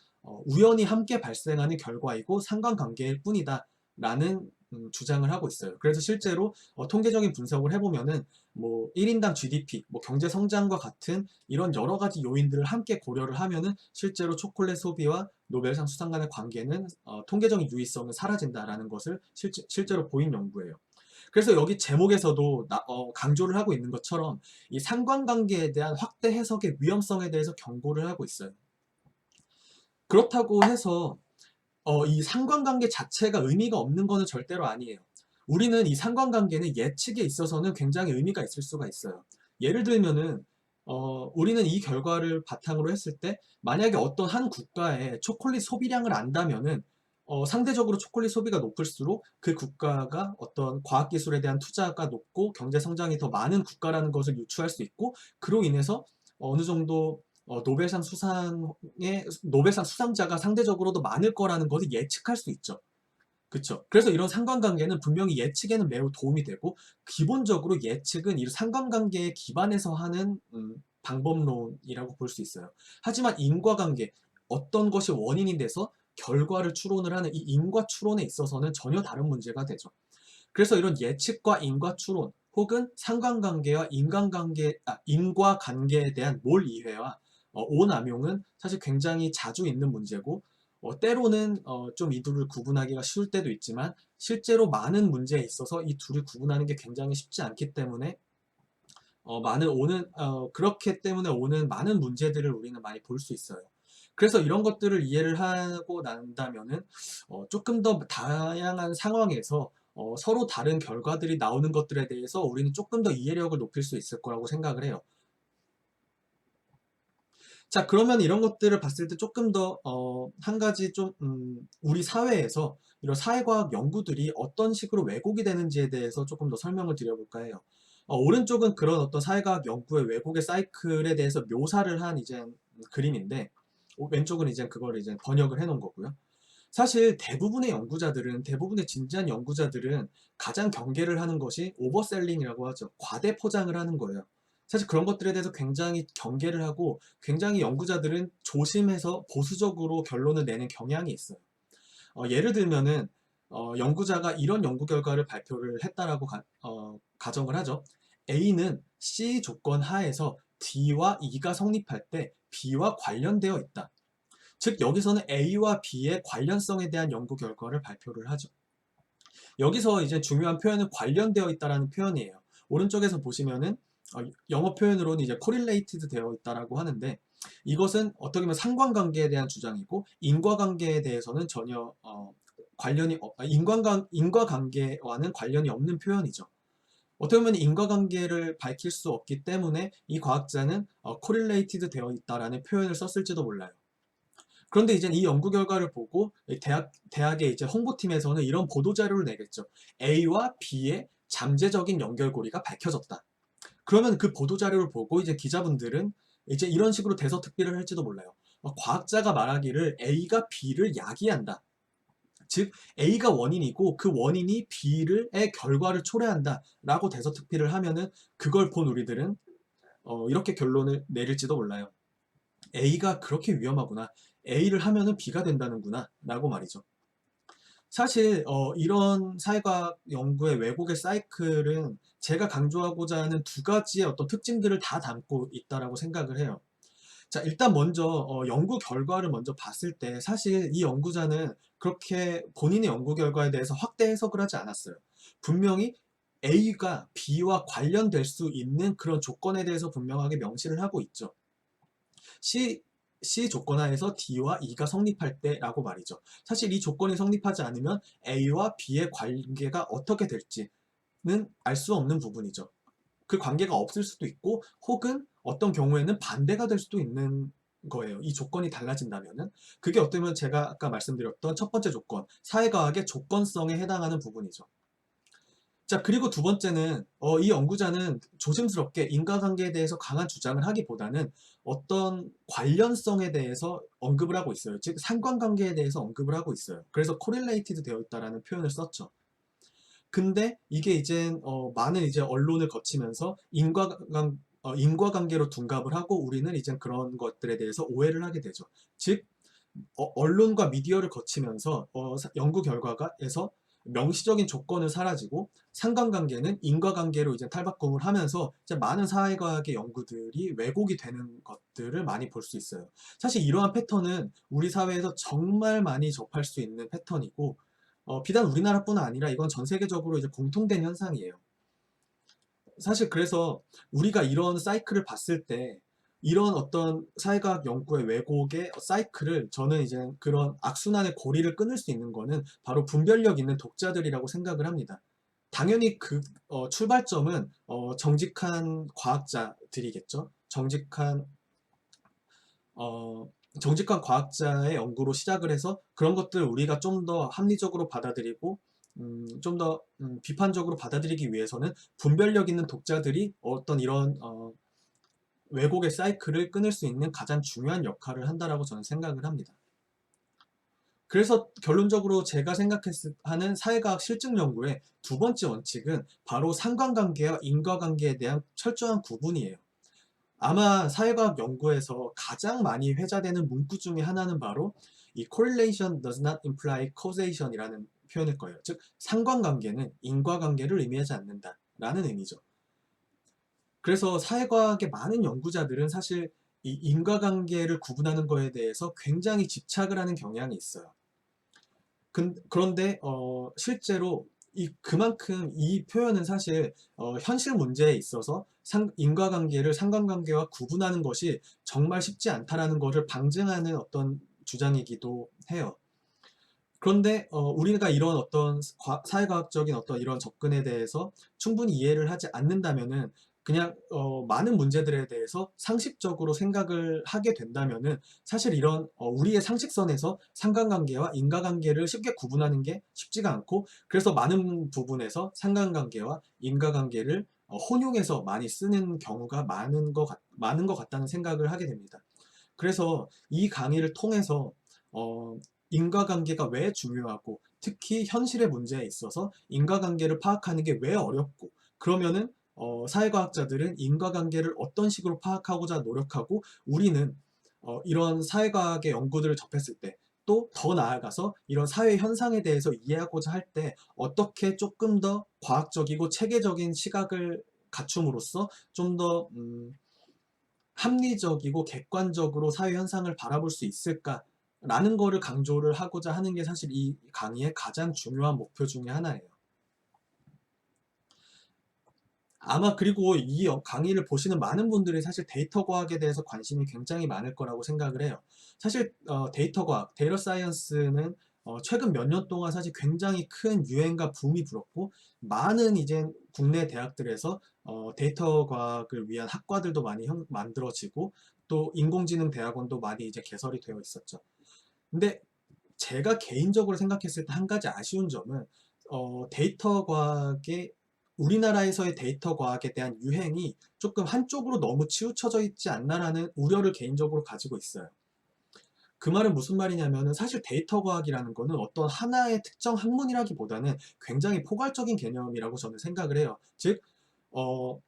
우연히 함께 발생하는 결과이고 상관관계일 뿐이다 라는 주장을 하고 있어요. 그래서 실제로 통계적인 분석을 해보면은 뭐 1인당 GDP, 뭐 경제 성장과 같은 이런 여러 가지 요인들을 함께 고려를 하면은 실제로 초콜릿 소비와 노벨상 수상 간의 관계는 통계적인 유의성은 사라진다라는 것을 실제로 보인 연구예요. 그래서 여기 제목에서도 강조를 하고 있는 것처럼 이 상관관계에 대한 확대 해석의 위험성에 대해서 경고를 하고 있어요. 그렇다고 해서 이 상관관계 자체가 의미가 없는 거는 절대로 아니에요. 우리는 이 상관관계는 예측에 있어서는 굉장히 의미가 있을 수가 있어요. 예를 들면은 우리는 이 결과를 바탕으로 했을 때 만약에 어떤 한 국가의 초콜릿 소비량을 안다면은 상대적으로 초콜릿 소비가 높을수록 그 국가가 어떤 과학기술에 대한 투자가 높고 경제 성장이 더 많은 국가라는 것을 유추할 수 있고, 그로 인해서 어느 정도 노벨상 수상자가 상대적으로 더 많을 거라는 것을 예측할 수 있죠. 그쵸. 그래서 이런 상관관계는 분명히 예측에는 매우 도움이 되고, 기본적으로 예측은 이 상관관계에 기반해서 하는 방법론이라고 볼 수 있어요. 하지만 인과관계, 어떤 것이 원인이 돼서 결과를 추론을 하는 이 인과 추론에 있어서는 전혀 다른 문제가 되죠. 그래서 이런 예측과 인과 추론 혹은 상관관계와 인과관계에 대한 몰 이해와 오남용은 사실 굉장히 자주 있는 문제고, 때로는 좀 이 둘을 구분하기가 쉬울 때도 있지만 실제로 많은 문제에 있어서 이 둘을 구분하는 게 굉장히 쉽지 않기 때문에 그렇기 때문에 오는 많은 문제들을 우리는 많이 볼 수 있어요. 그래서 이런 것들을 이해를 하고 난다면은 조금 더 다양한 상황에서 서로 다른 결과들이 나오는 것들에 대해서 우리는 조금 더 이해력을 높일 수 있을 거라고 생각을 해요. 자, 그러면 이런 것들을 봤을 때 조금 더 한 가지 좀 우리 사회에서 이런 사회과학 연구들이 어떤 식으로 왜곡이 되는지에 대해서 조금 더 설명을 드려볼까 해요. 오른쪽은 그런 어떤 사회과학 연구의 왜곡의 사이클에 대해서 묘사를 한 이제 그림인데, 왼쪽은 이제 그걸 이제 번역을 해놓은 거고요. 사실 대부분의 진지한 연구자들은 가장 경계를 하는 것이 오버셀링이라고 하죠. 과대 포장을 하는 거예요. 사실 그런 것들에 대해서 굉장히 경계를 하고, 굉장히 연구자들은 조심해서 보수적으로 결론을 내는 경향이 있어요. 예를 들면은 연구자가 이런 연구 결과를 발표를 했다라고 가정을 하죠. A는 C 조건 하에서 D와 E가 성립할 때 B와 관련되어 있다. 즉 여기서는 A와 B의 관련성에 대한 연구 결과를 발표를 하죠. 여기서 이제 중요한 표현은 관련되어 있다라는 표현이에요. 오른쪽에서 보시면은 영어 표현으로는 이제 correlated 되어 있다라고 하는데, 이것은 어떻게 보면 상관관계에 대한 주장이고 인과관계에 대해서는 전혀 인과관계와는 관련이 없는 표현이죠. 어떻게 보면 인과관계를 밝힐 수 없기 때문에 이 과학자는 correlated 되어 있다라는 표현을 썼을지도 몰라요. 그런데 이제 이 연구 결과를 보고 대학의 이제 홍보팀에서는 이런 보도자료를 내겠죠. A와 B의 잠재적인 연결고리가 밝혀졌다. 그러면 그 보도자료를 보고 이제 기자분들은 이제 이런 식으로 대서특필을 할지도 몰라요. 과학자가 말하기를 A가 B를 야기한다. 즉 A가 원인이고 그 원인이 B의 결과를 초래한다 라고 대서특필을 하면은, 그걸 본 우리들은 이렇게 결론을 내릴지도 몰라요. A가 그렇게 위험하구나. A를 하면은 B가 된다는구나 라고 말이죠. 사실 이런 사회과학 연구의 왜곡의 사이클은 제가 강조하고자 하는 두 가지의 어떤 특징들을 다 담고 있다라고 생각을 해요. 자, 일단 먼저 연구 결과를 먼저 봤을 때 사실 이 연구자는 그렇게 본인의 연구 결과에 대해서 확대 해석을 하지 않았어요. 분명히 A가 B와 관련될 수 있는 그런 조건에 대해서 분명하게 명시를 하고 있죠. C 조건하에서 D와 E가 성립할 때라고 말이죠. 사실 이 조건이 성립하지 않으면 A와 B의 관계가 어떻게 될지는 알 수 없는 부분이죠. 그 관계가 없을 수도 있고 혹은 어떤 경우에는 반대가 될 수도 있는 거예요. 이 조건이 달라진다면은. 그게 어쩌면 제가 아까 말씀드렸던 첫 번째 조건, 사회과학의 조건성에 해당하는 부분이죠. 자, 그리고 두 번째는 이 연구자는 조심스럽게 인과관계에 대해서 강한 주장을 하기보다는 어떤 관련성에 대해서 언급을 하고 있어요. 즉 상관관계에 대해서 언급을 하고 있어요. 그래서 correlated 되어 있다라는 표현을 썼죠. 근데 이게 이제 많은 이제 언론을 거치면서 인과관계로 둔갑을 하고 우리는 이제 그런 것들에 대해서 오해를 하게 되죠. 즉 언론과 미디어를 거치면서 연구 결과가에서 명시적인 조건을 사라지고 상관관계는 인과관계로 이제 탈바꿈을 하면서 이제 많은 사회과학의 연구들이 왜곡이 되는 것들을 많이 볼 수 있어요. 사실 이러한 패턴은 우리 사회에서 정말 많이 접할 수 있는 패턴이고 비단 우리나라뿐 아니라 이건 전 세계적으로 이제 공통된 현상이에요. 사실 그래서 우리가 이런 사이클을 봤을 때 이런 어떤 사회과학 연구의 왜곡의 사이클을 저는 이제 그런 악순환의 고리를 끊을 수 있는 거는 바로 분별력 있는 독자들이라고 생각을 합니다. 당연히 그 출발점은 정직한 과학자들이겠죠. 어, 정직한 과학자의 연구로 시작을 해서 그런 것들을 우리가 좀 더 합리적으로 받아들이고 좀 더 비판적으로 받아들이기 위해서는 분별력 있는 독자들이 어떤 이런 왜곡의 사이클을 끊을 수 있는 가장 중요한 역할을 한다라고 저는 생각을 합니다. 그래서 결론적으로 제가 하는 사회과학 실증 연구의 두 번째 원칙은 바로 상관관계와 인과관계에 대한 철저한 구분이에요. 아마 사회과학 연구에서 가장 많이 회자되는 문구 중에 하나는 바로 이 correlation does not imply causation 이라는 표현일 거예요. 즉 상관관계는 인과관계를 의미하지 않는다 라는 의미죠. 그래서 사회과학의 많은 연구자들은 사실 이 인과관계를 구분하는 거에 대해서 굉장히 집착을 하는 경향이 있어요. 그런데 실제로 그만큼 이 표현은 사실 현실 문제에 있어서 인과관계를 상관관계와 구분하는 것이 정말 쉽지 않다라는 것을 방증하는 어떤 주장이기도 해요. 그런데 우리가 이런 어떤 사회과학적인 어떤 이런 접근에 대해서 충분히 이해를 하지 않는다면은 그냥 많은 문제들에 대해서 상식적으로 생각을 하게 된다면은 사실 이런 우리의 상식선에서 상관관계와 인과관계를 쉽게 구분하는 게 쉽지가 않고 그래서 많은 부분에서 상관관계와 인과관계를 혼용해서 많이 쓰는 경우가 많은 것 같다는 생각을 하게 됩니다. 그래서 이 강의를 통해서 어, 인과관계가 왜 중요하고 특히 현실의 문제에 있어서 인과관계를 파악하는 게 왜 어렵고 그러면은 사회과학자들은 인과관계를 어떤 식으로 파악하고자 노력하고 우리는 이런 사회과학의 연구들을 접했을 때 또 더 나아가서 이런 사회 현상에 대해서 이해하고자 할 때 어떻게 조금 더 과학적이고 체계적인 시각을 갖춤으로써 좀더 합리적이고 객관적으로 사회 현상을 바라볼 수 있을까라는 거를 강조를 하고자 하는 게 사실 이 강의의 가장 중요한 목표 중에 하나예요. 아마 그리고 이 강의를 보시는 많은 분들이 사실 데이터 과학에 대해서 관심이 굉장히 많을 거라고 생각을 해요. 사실 데이터 과학, 데이터 사이언스는 최근 몇 년 동안 사실 굉장히 큰 유행과 붐이 불었고 많은 이제 국내 대학들에서 데이터 과학을 위한 학과들도 많이 만들어지고 또 인공지능 대학원도 많이 이제 개설이 되어 있었죠. 근데 제가 개인적으로 생각했을 때 한 가지 아쉬운 점은 데이터 과학의 우리나라에서의 데이터 과학에 대한 유행이 조금 한쪽으로 너무 치우쳐져 있지 않나라는 우려를 개인적으로 가지고 있어요. 그 말은 무슨 말이냐면은 사실 데이터 과학이라는 거는 어떤 하나의 특정 학문이라기보다는 굉장히 포괄적인 개념이라고 저는 생각을 해요. 즉, 어,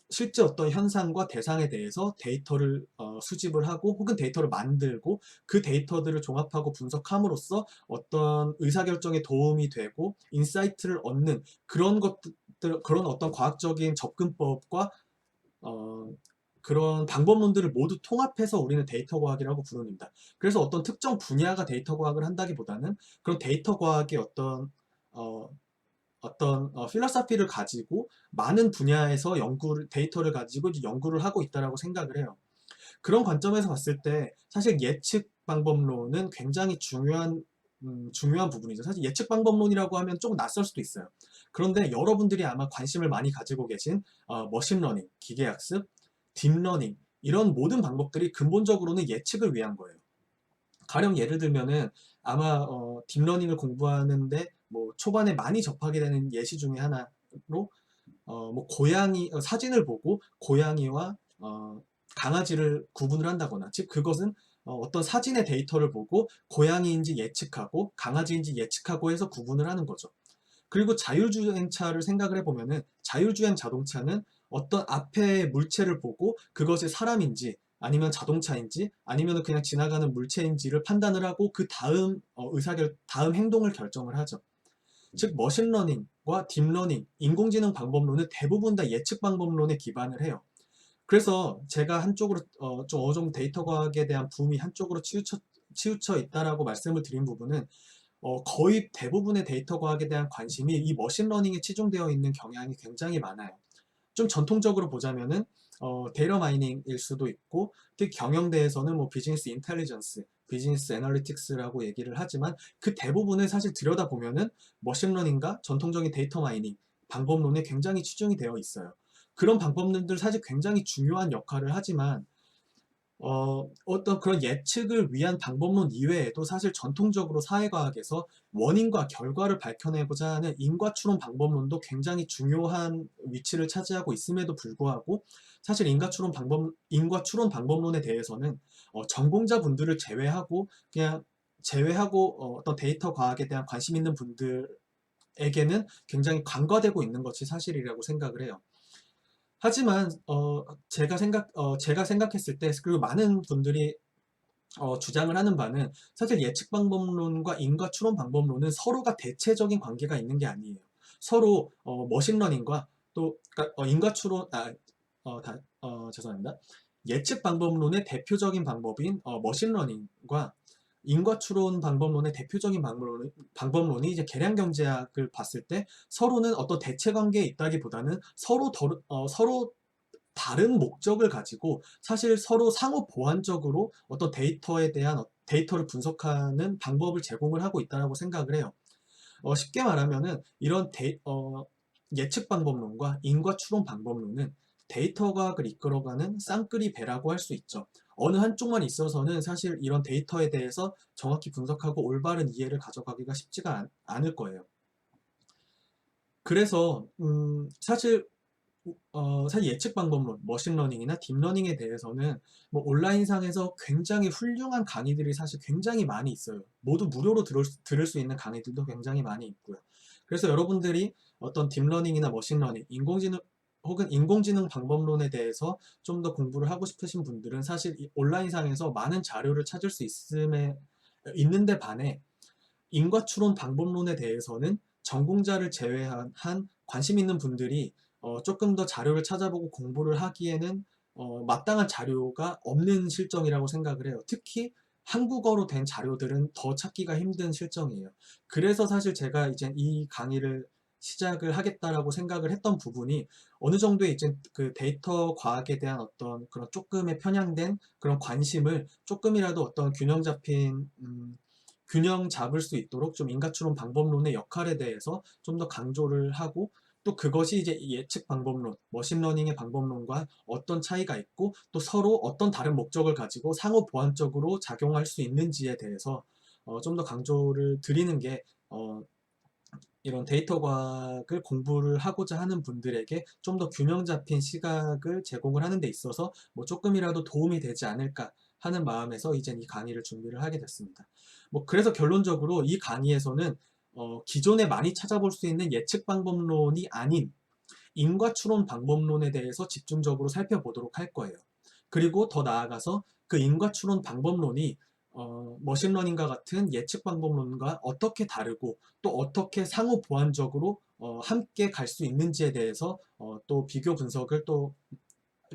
실제 어떤 현상과 대상에 대해서 데이터를 수집을 하고 혹은 데이터를 만들고 그 데이터들을 종합하고 분석함으로써 어떤 의사결정에 도움이 되고 인사이트를 얻는 그런 것들 그런 어떤 과학적인 접근법과 어, 그런 방법론들을 모두 통합해서 우리는 데이터 과학이라고 부릅니다. 그래서 어떤 특정 분야가 데이터 과학을 한다기보다는 그런 데이터 과학의 어, 필로소피를 가지고 많은 분야에서 데이터를 가지고 이제 연구를 하고 있다라고 생각을 해요. 그런 관점에서 봤을 때 사실 예측 방법론은 굉장히 중요한 부분이죠. 사실 예측 방법론이라고 하면 조금 낯설 수도 있어요. 그런데 여러분들이 아마 관심을 많이 가지고 계신 머신러닝, 기계학습, 딥러닝 이런 모든 방법들이 근본적으로는 예측을 위한 거예요. 가령 예를 들면은 아마 딥러닝을 공부하는데 뭐 초반에 많이 접하게 되는 예시 중에 하나로 뭐 고양이 사진을 보고 고양이와 강아지를 구분을 한다거나, 즉 그것은 어떤 사진의 데이터를 보고 고양이인지 예측하고 강아지인지 예측하고 해서 구분을 하는 거죠. 그리고 자율주행차를 생각을 해보면은 자율주행 자동차는 어떤 앞에 물체를 보고 그것이 사람인지 아니면 자동차인지 아니면 그냥 지나가는 물체인지를 판단을 하고 그 다음 다음 행동을 결정을 하죠. 즉 머신러닝과 딥러닝, 인공지능 방법론은 대부분 다 예측 방법론에 기반을 해요. 그래서 제가 한쪽으로 좀 어느 정도 데이터 과학에 대한 붐이 한쪽으로 치우쳐 있다라고 말씀을 드린 부분은 거의 대부분의 데이터 과학에 대한 관심이 이 머신러닝에 치중되어 있는 경향이 굉장히 많아요. 좀 전통적으로 보자면은 데이터 마이닝일 수도 있고, 특히 경영대에서는 뭐 비즈니스 인텔리전스, 비즈니스 애널리틱스라고 얘기를 하지만 그 대부분을 사실 들여다보면은 머신러닝과 전통적인 데이터 마이닝 방법론에 굉장히 치중이 되어 있어요. 그런 방법론들 사실 굉장히 중요한 역할을 하지만 어떤 그런 예측을 위한 방법론 이외에도 사실 전통적으로 사회과학에서 원인과 결과를 밝혀내고자 하는 인과추론 방법론도 굉장히 중요한 위치를 차지하고 있음에도 불구하고 사실 인과추론 방법론에 대해서는 전공자분들을 제외하고 어떤 데이터 과학에 대한 관심 있는 분들에게는 굉장히 간과되고 있는 것이 사실이라고 생각을 해요. 하지만 제가 생각했을 때, 그리고 많은 분들이 주장을 하는 바는 사실 예측 방법론과 인과 추론 방법론은 서로가 대체적인 관계가 있는 게 아니에요. 서로 머신러닝과 또 그러니까 인과 추론 죄송합니다. 예측 방법론의 대표적인 방법인 머신러닝과 인과 추론 방법론의 대표적인 방법론이 이제 계량 경제학을 봤을 때 서로는 어떤 대체 관계에 있다기보다는 서로 다른 목적을 가지고 사실 서로 상호 보완적으로 어떤 데이터를 분석하는 방법을 제공을 하고 있다고 생각을 해요. 쉽게 말하면은 이런 예측 방법론과 인과 추론 방법론은 데이터 과학을 이끌어가는 쌍끌이 배라고 할 수 있죠. 어느 한쪽만 있어서는 사실 이런 데이터에 대해서 정확히 분석하고 올바른 이해를 가져가기가 쉽지가 않을 거예요. 그래서 사실 예측 방법론, 머신러닝이나 딥러닝에 대해서는 뭐 온라인상에서 굉장히 훌륭한 강의들이 사실 굉장히 많이 있어요. 모두 무료로 들을 수 있는 강의들도 굉장히 많이 있고요. 그래서 여러분들이 어떤 딥러닝이나 머신러닝, 인공지능 방법론에 대해서 좀 더 공부를 하고 싶으신 분들은 사실 이 온라인상에서 많은 자료를 찾을 수 있는데 반해 인과추론 방법론에 대해서는 전공자를 제외한 관심 있는 분들이 조금 더 자료를 찾아보고 공부를 하기에는 마땅한 자료가 없는 실정이라고 생각을 해요. 특히 한국어로 된 자료들은 더 찾기가 힘든 실정이에요. 그래서 사실 제가 이제 이 강의를 시작을 하겠다라고 생각을 했던 부분이 어느 정도의 이제 그 데이터 과학에 대한 어떤 그런 조금의 편향된 그런 관심을 조금이라도 어떤 균형 잡을 수 있도록 좀 인과추론 방법론의 역할에 대해서 좀 더 강조를 하고, 또 그것이 이제 예측 방법론, 머신러닝의 방법론과 어떤 차이가 있고 또 서로 어떤 다른 목적을 가지고 상호 보완적으로 작용할 수 있는지에 대해서 좀 더 강조를 드리는 게 이런 데이터 과학을 공부를 하고자 하는 분들에게 좀 더 균형 잡힌 시각을 제공을 하는 데 있어서 뭐 조금이라도 도움이 되지 않을까 하는 마음에서 이제 이 강의를 준비를 하게 됐습니다. 뭐 그래서 결론적으로 이 강의에서는 기존에 많이 찾아볼 수 있는 예측 방법론이 아닌 인과추론 방법론에 대해서 집중적으로 살펴보도록 할 거예요. 그리고 더 나아가서 그 인과추론 방법론이 머신러닝과 같은 예측 방법론과 어떻게 다르고 또 어떻게 상호 보완적으로 함께 갈 수 있는지에 대해서 또 비교 분석을 또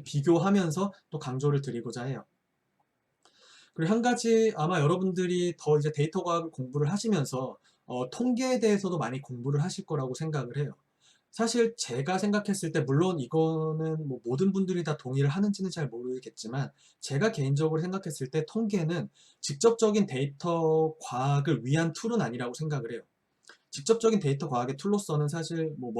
비교하면서 또 강조를 드리고자 해요. 그리고 한 가지 아마 여러분들이 더 이제 데이터 과학을 공부를 하시면서 통계에 대해서도 많이 공부를 하실 거라고 생각을 해요. 사실 제가 생각했을 때 물론 이거는 뭐 모든 분들이 다 동의를 하는지는 잘 모르겠지만 제가 개인적으로 생각했을 때 통계는 직접적인 데이터 과학을 위한 툴은 아니라고 생각을 해요. 직접적인 데이터 과학의 툴로서는 사실 뭐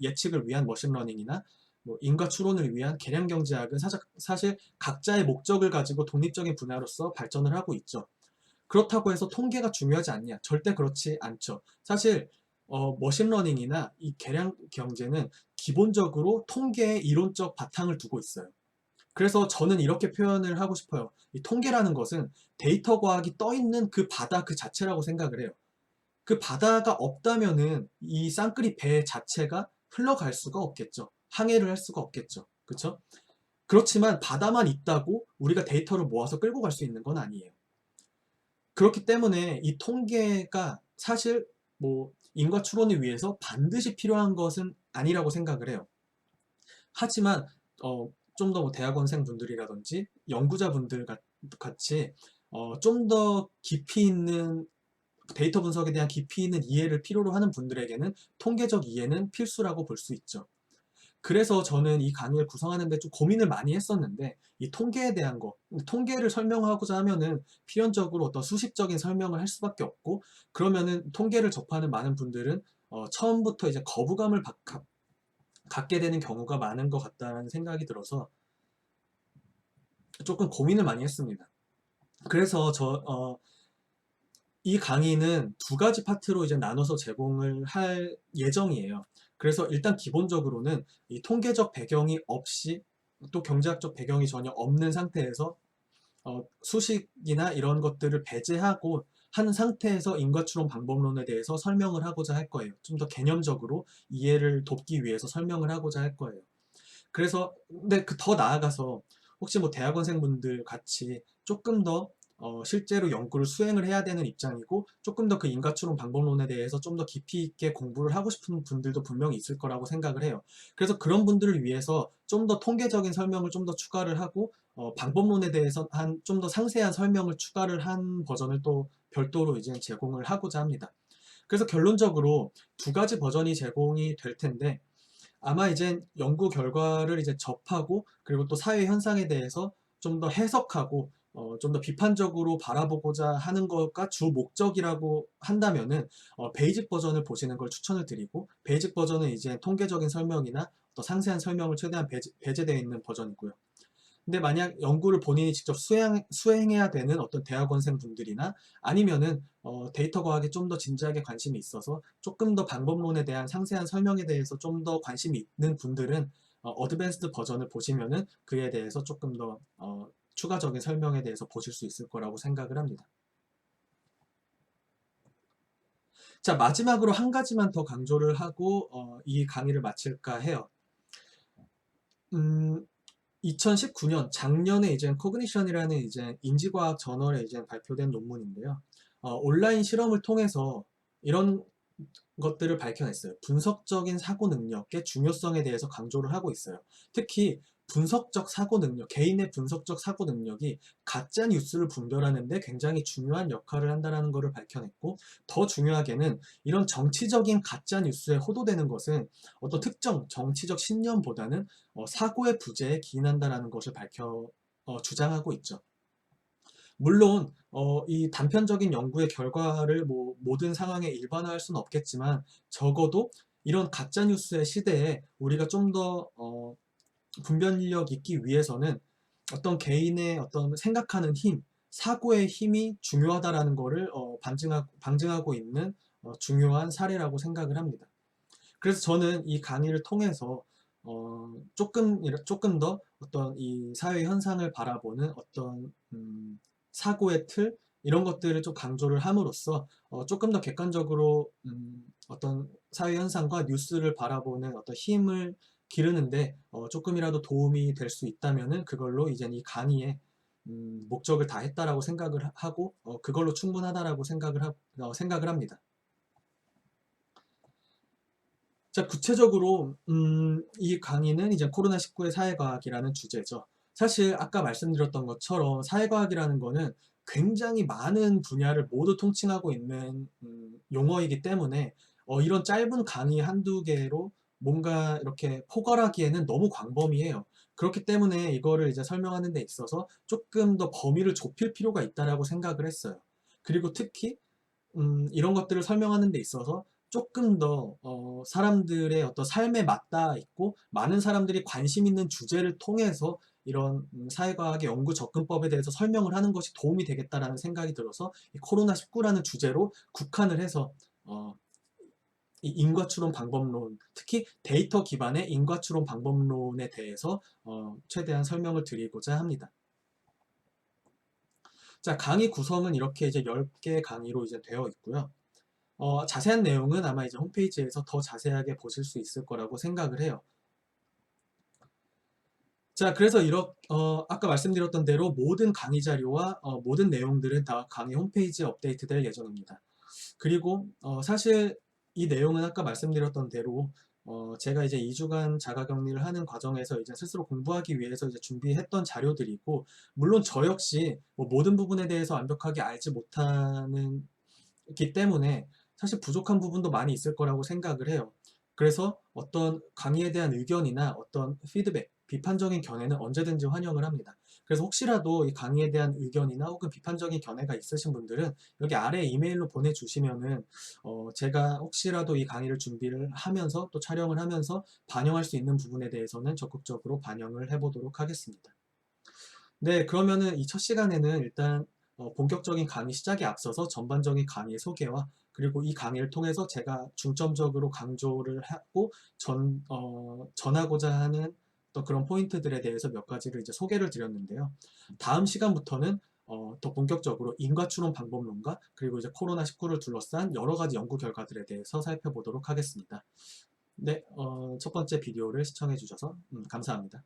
예측을 위한 머신러닝이나 뭐 인과 추론을 위한 계량 경제학은 사실 각자의 목적을 가지고 독립적인 분야로서 발전을 하고 있죠. 그렇다고 해서 통계가 중요하지 않냐? 절대 그렇지 않죠. 사실 머신러닝이나 이 계량 경제는 기본적으로 통계의 이론적 바탕을 두고 있어요. 그래서 저는 이렇게 표현을 하고 싶어요. 이 통계라는 것은 데이터 과학이 떠 있는 그 바다 그 자체라고 생각을 해요. 그 바다가 없다면은 이 쌍끌이 배 자체가 흘러갈 수가 없겠죠. 항해를 할 수가 없겠죠. 그렇죠? 그렇지만 바다만 있다고 우리가 데이터를 모아서 끌고 갈 수 있는 건 아니에요. 그렇기 때문에 이 통계가 사실 뭐 인과 추론을 위해서 반드시 필요한 것은 아니라고 생각을 해요. 하지만 좀 더 대학원생 분들이라든지 연구자분들 같이 좀 더 깊이 있는 데이터 분석에 대한 깊이 있는 이해를 필요로 하는 분들에게는 통계적 이해는 필수라고 볼 수 있죠. 그래서 저는 이 강의를 구성하는데 좀 고민을 많이 했었는데 이 통계에 대한 거, 통계를 설명하고자 하면은 필연적으로 어떤 수식적인 설명을 할 수밖에 없고 그러면은 통계를 접하는 많은 분들은 처음부터 이제 거부감을 갖게 되는 경우가 많은 것 같다는 생각이 들어서 조금 고민을 많이 했습니다. 그래서 이 강의는 두 가지 파트로 이제 나눠서 제공을 할 예정이에요. 그래서 일단 기본적으로는 이 통계적 배경이 없이 또 경제학적 배경이 전혀 없는 상태에서 수식이나 이런 것들을 배제하고 한 상태에서 인과추론 방법론에 대해서 설명을 하고자 할 거예요. 좀 더 개념적으로 이해를 돕기 위해서 설명을 하고자 할 거예요. 그래서 근데 더 나아가서 혹시 뭐 대학원생분들 같이 조금 더 실제로 연구를 수행을 해야 되는 입장이고 조금 더 그 인과추론 방법론에 대해서 좀 더 깊이 있게 공부를 하고 싶은 분들도 분명히 있을 거라고 생각을 해요. 그래서 그런 분들을 위해서 좀 더 통계적인 설명을 좀 더 추가를 하고 방법론에 대해서 한 좀 더 상세한 설명을 추가를 한 버전을 또 별도로 이제 제공을 하고자 합니다. 그래서 결론적으로 두 가지 버전이 제공이 될 텐데 아마 이제 연구 결과를 이제 접하고 그리고 또 사회 현상에 대해서 좀 더 해석하고 좀 더 비판적으로 바라보고자 하는 것과 주 목적이라고 한다면은 베이직 버전을 보시는 걸 추천을 드리고 베이직 버전은 이제 통계적인 설명이나 또 상세한 설명을 최대한 배제되어 있는 버전이고요. 근데 만약 연구를 본인이 직접 수행해야 되는 어떤 대학원생 분들이나 아니면은 데이터 과학에 좀 더 진지하게 관심이 있어서 조금 더 방법론에 대한 상세한 설명에 대해서 좀 더 관심이 있는 분들은 어드밴스드 버전을 보시면은 그에 대해서 조금 더 추가적인 설명에 대해서 보실 수 있을 거라고 생각을 합니다. 자, 마지막으로 한 가지만 더 강조를 하고 이 강의를 마칠까 해요. 2019년 작년에 이제 코그니션이라는 이제 인지과학 저널에 이제 발표된 논문인데요. 온라인 실험을 통해서 이런 것들을 밝혀냈어요. 분석적인 사고 능력의 중요성에 대해서 강조를 하고 있어요. 특히 분석적 사고 능력, 개인의 분석적 사고 능력이 가짜 뉴스를 분별하는 데 굉장히 중요한 역할을 한다는 것을 밝혀냈고 더 중요하게는 이런 정치적인 가짜 뉴스에 호도되는 것은 어떤 특정 정치적 신념보다는 사고의 부재에 기인한다는 것을 주장하고 있죠. 물론 이 단편적인 연구의 결과를 뭐 모든 상황에 일반화할 수는 없겠지만 적어도 이런 가짜뉴스의 시대에 우리가 좀 더 분별력 있기 위해서는 어떤 개인의 어떤 생각하는 힘, 사고의 힘이 중요하다라는 것을 방증하고 있는 중요한 사례라고 생각을 합니다. 그래서 저는 이 강의를 통해서 조금 더 어떤 이 사회 현상을 바라보는 어떤 사고의 틀 이런 것들을 좀 강조를 함으로써 조금 더 객관적으로 어떤 사회 현상과 뉴스를 바라보는 어떤 힘을 기르는데 조금이라도 도움이 될 수 있다면은 그걸로 이제 이 강의의 목적을 다했다라고 생각을 하고 그걸로 충분하다라고 생각을 합니다. 자, 구체적으로 이 강의는 이제 코로나19의 사회과학이라는 주제죠. 사실 아까 말씀드렸던 것처럼 사회과학이라는 거는 굉장히 많은 분야를 모두 통칭하고 있는 용어이기 때문에 이런 짧은 강의 한두 개로 뭔가 이렇게 포괄하기에는 너무 광범위해요. 그렇기 때문에 이거를 이제 설명하는 데 있어서 조금 더 범위를 좁힐 필요가 있다라고 생각을 했어요. 그리고 특히 이런 것들을 설명하는 데 있어서 조금 더 사람들의 어떤 삶에 맞닿아 있고 많은 사람들이 관심 있는 주제를 통해서 이런 사회과학의 연구 접근법에 대해서 설명을 하는 것이 도움이 되겠다라는 생각이 들어서 이 코로나19라는 주제로 국한을 해서 이 인과추론 방법론, 특히 데이터 기반의 인과추론 방법론에 대해서 최대한 설명을 드리고자 합니다. 자, 강의 구성은 이렇게 이제 10개 강의로 이제 되어 있고요. 자세한 내용은 아마 이제 홈페이지에서 더 자세하게 보실 수 있을 거라고 생각을 해요. 자, 그래서 아까 말씀드렸던 대로 모든 강의 자료와 모든 내용들은 다 강의 홈페이지에 업데이트될 예정입니다. 그리고 사실 이 내용은 아까 말씀드렸던 대로 제가 이제 2주간 자가격리를 하는 과정에서 이제 스스로 공부하기 위해서 이제 준비했던 자료들이고, 물론 저 역시 뭐 모든 부분에 대해서 완벽하게 알지 못하는 기 때문에 사실 부족한 부분도 많이 있을 거라고 생각을 해요. 그래서 어떤 강의에 대한 의견이나 어떤 피드백, 비판적인 견해는 언제든지 환영을 합니다. 그래서 혹시라도 이 강의에 대한 의견이나 혹은 비판적인 견해가 있으신 분들은 여기 아래 이메일로 보내주시면은 제가 혹시라도 이 강의를 준비를 하면서 또 촬영을 하면서 반영할 수 있는 부분에 대해서는 적극적으로 반영을 해보도록 하겠습니다. 네, 그러면은 이 첫 시간에는 일단 본격적인 강의 시작에 앞서서 전반적인 강의 소개와 그리고 이 강의를 통해서 제가 중점적으로 강조를 하고 전하고자 하는 또 그런 포인트들에 대해서 몇 가지를 이제 소개를 드렸는데요. 다음 시간부터는 더 본격적으로 인과추론 방법론과 그리고 이제 코로나19를 둘러싼 여러 가지 연구 결과들에 대해서 살펴보도록 하겠습니다. 네, 첫 번째 비디오를 시청해 주셔서 감사합니다.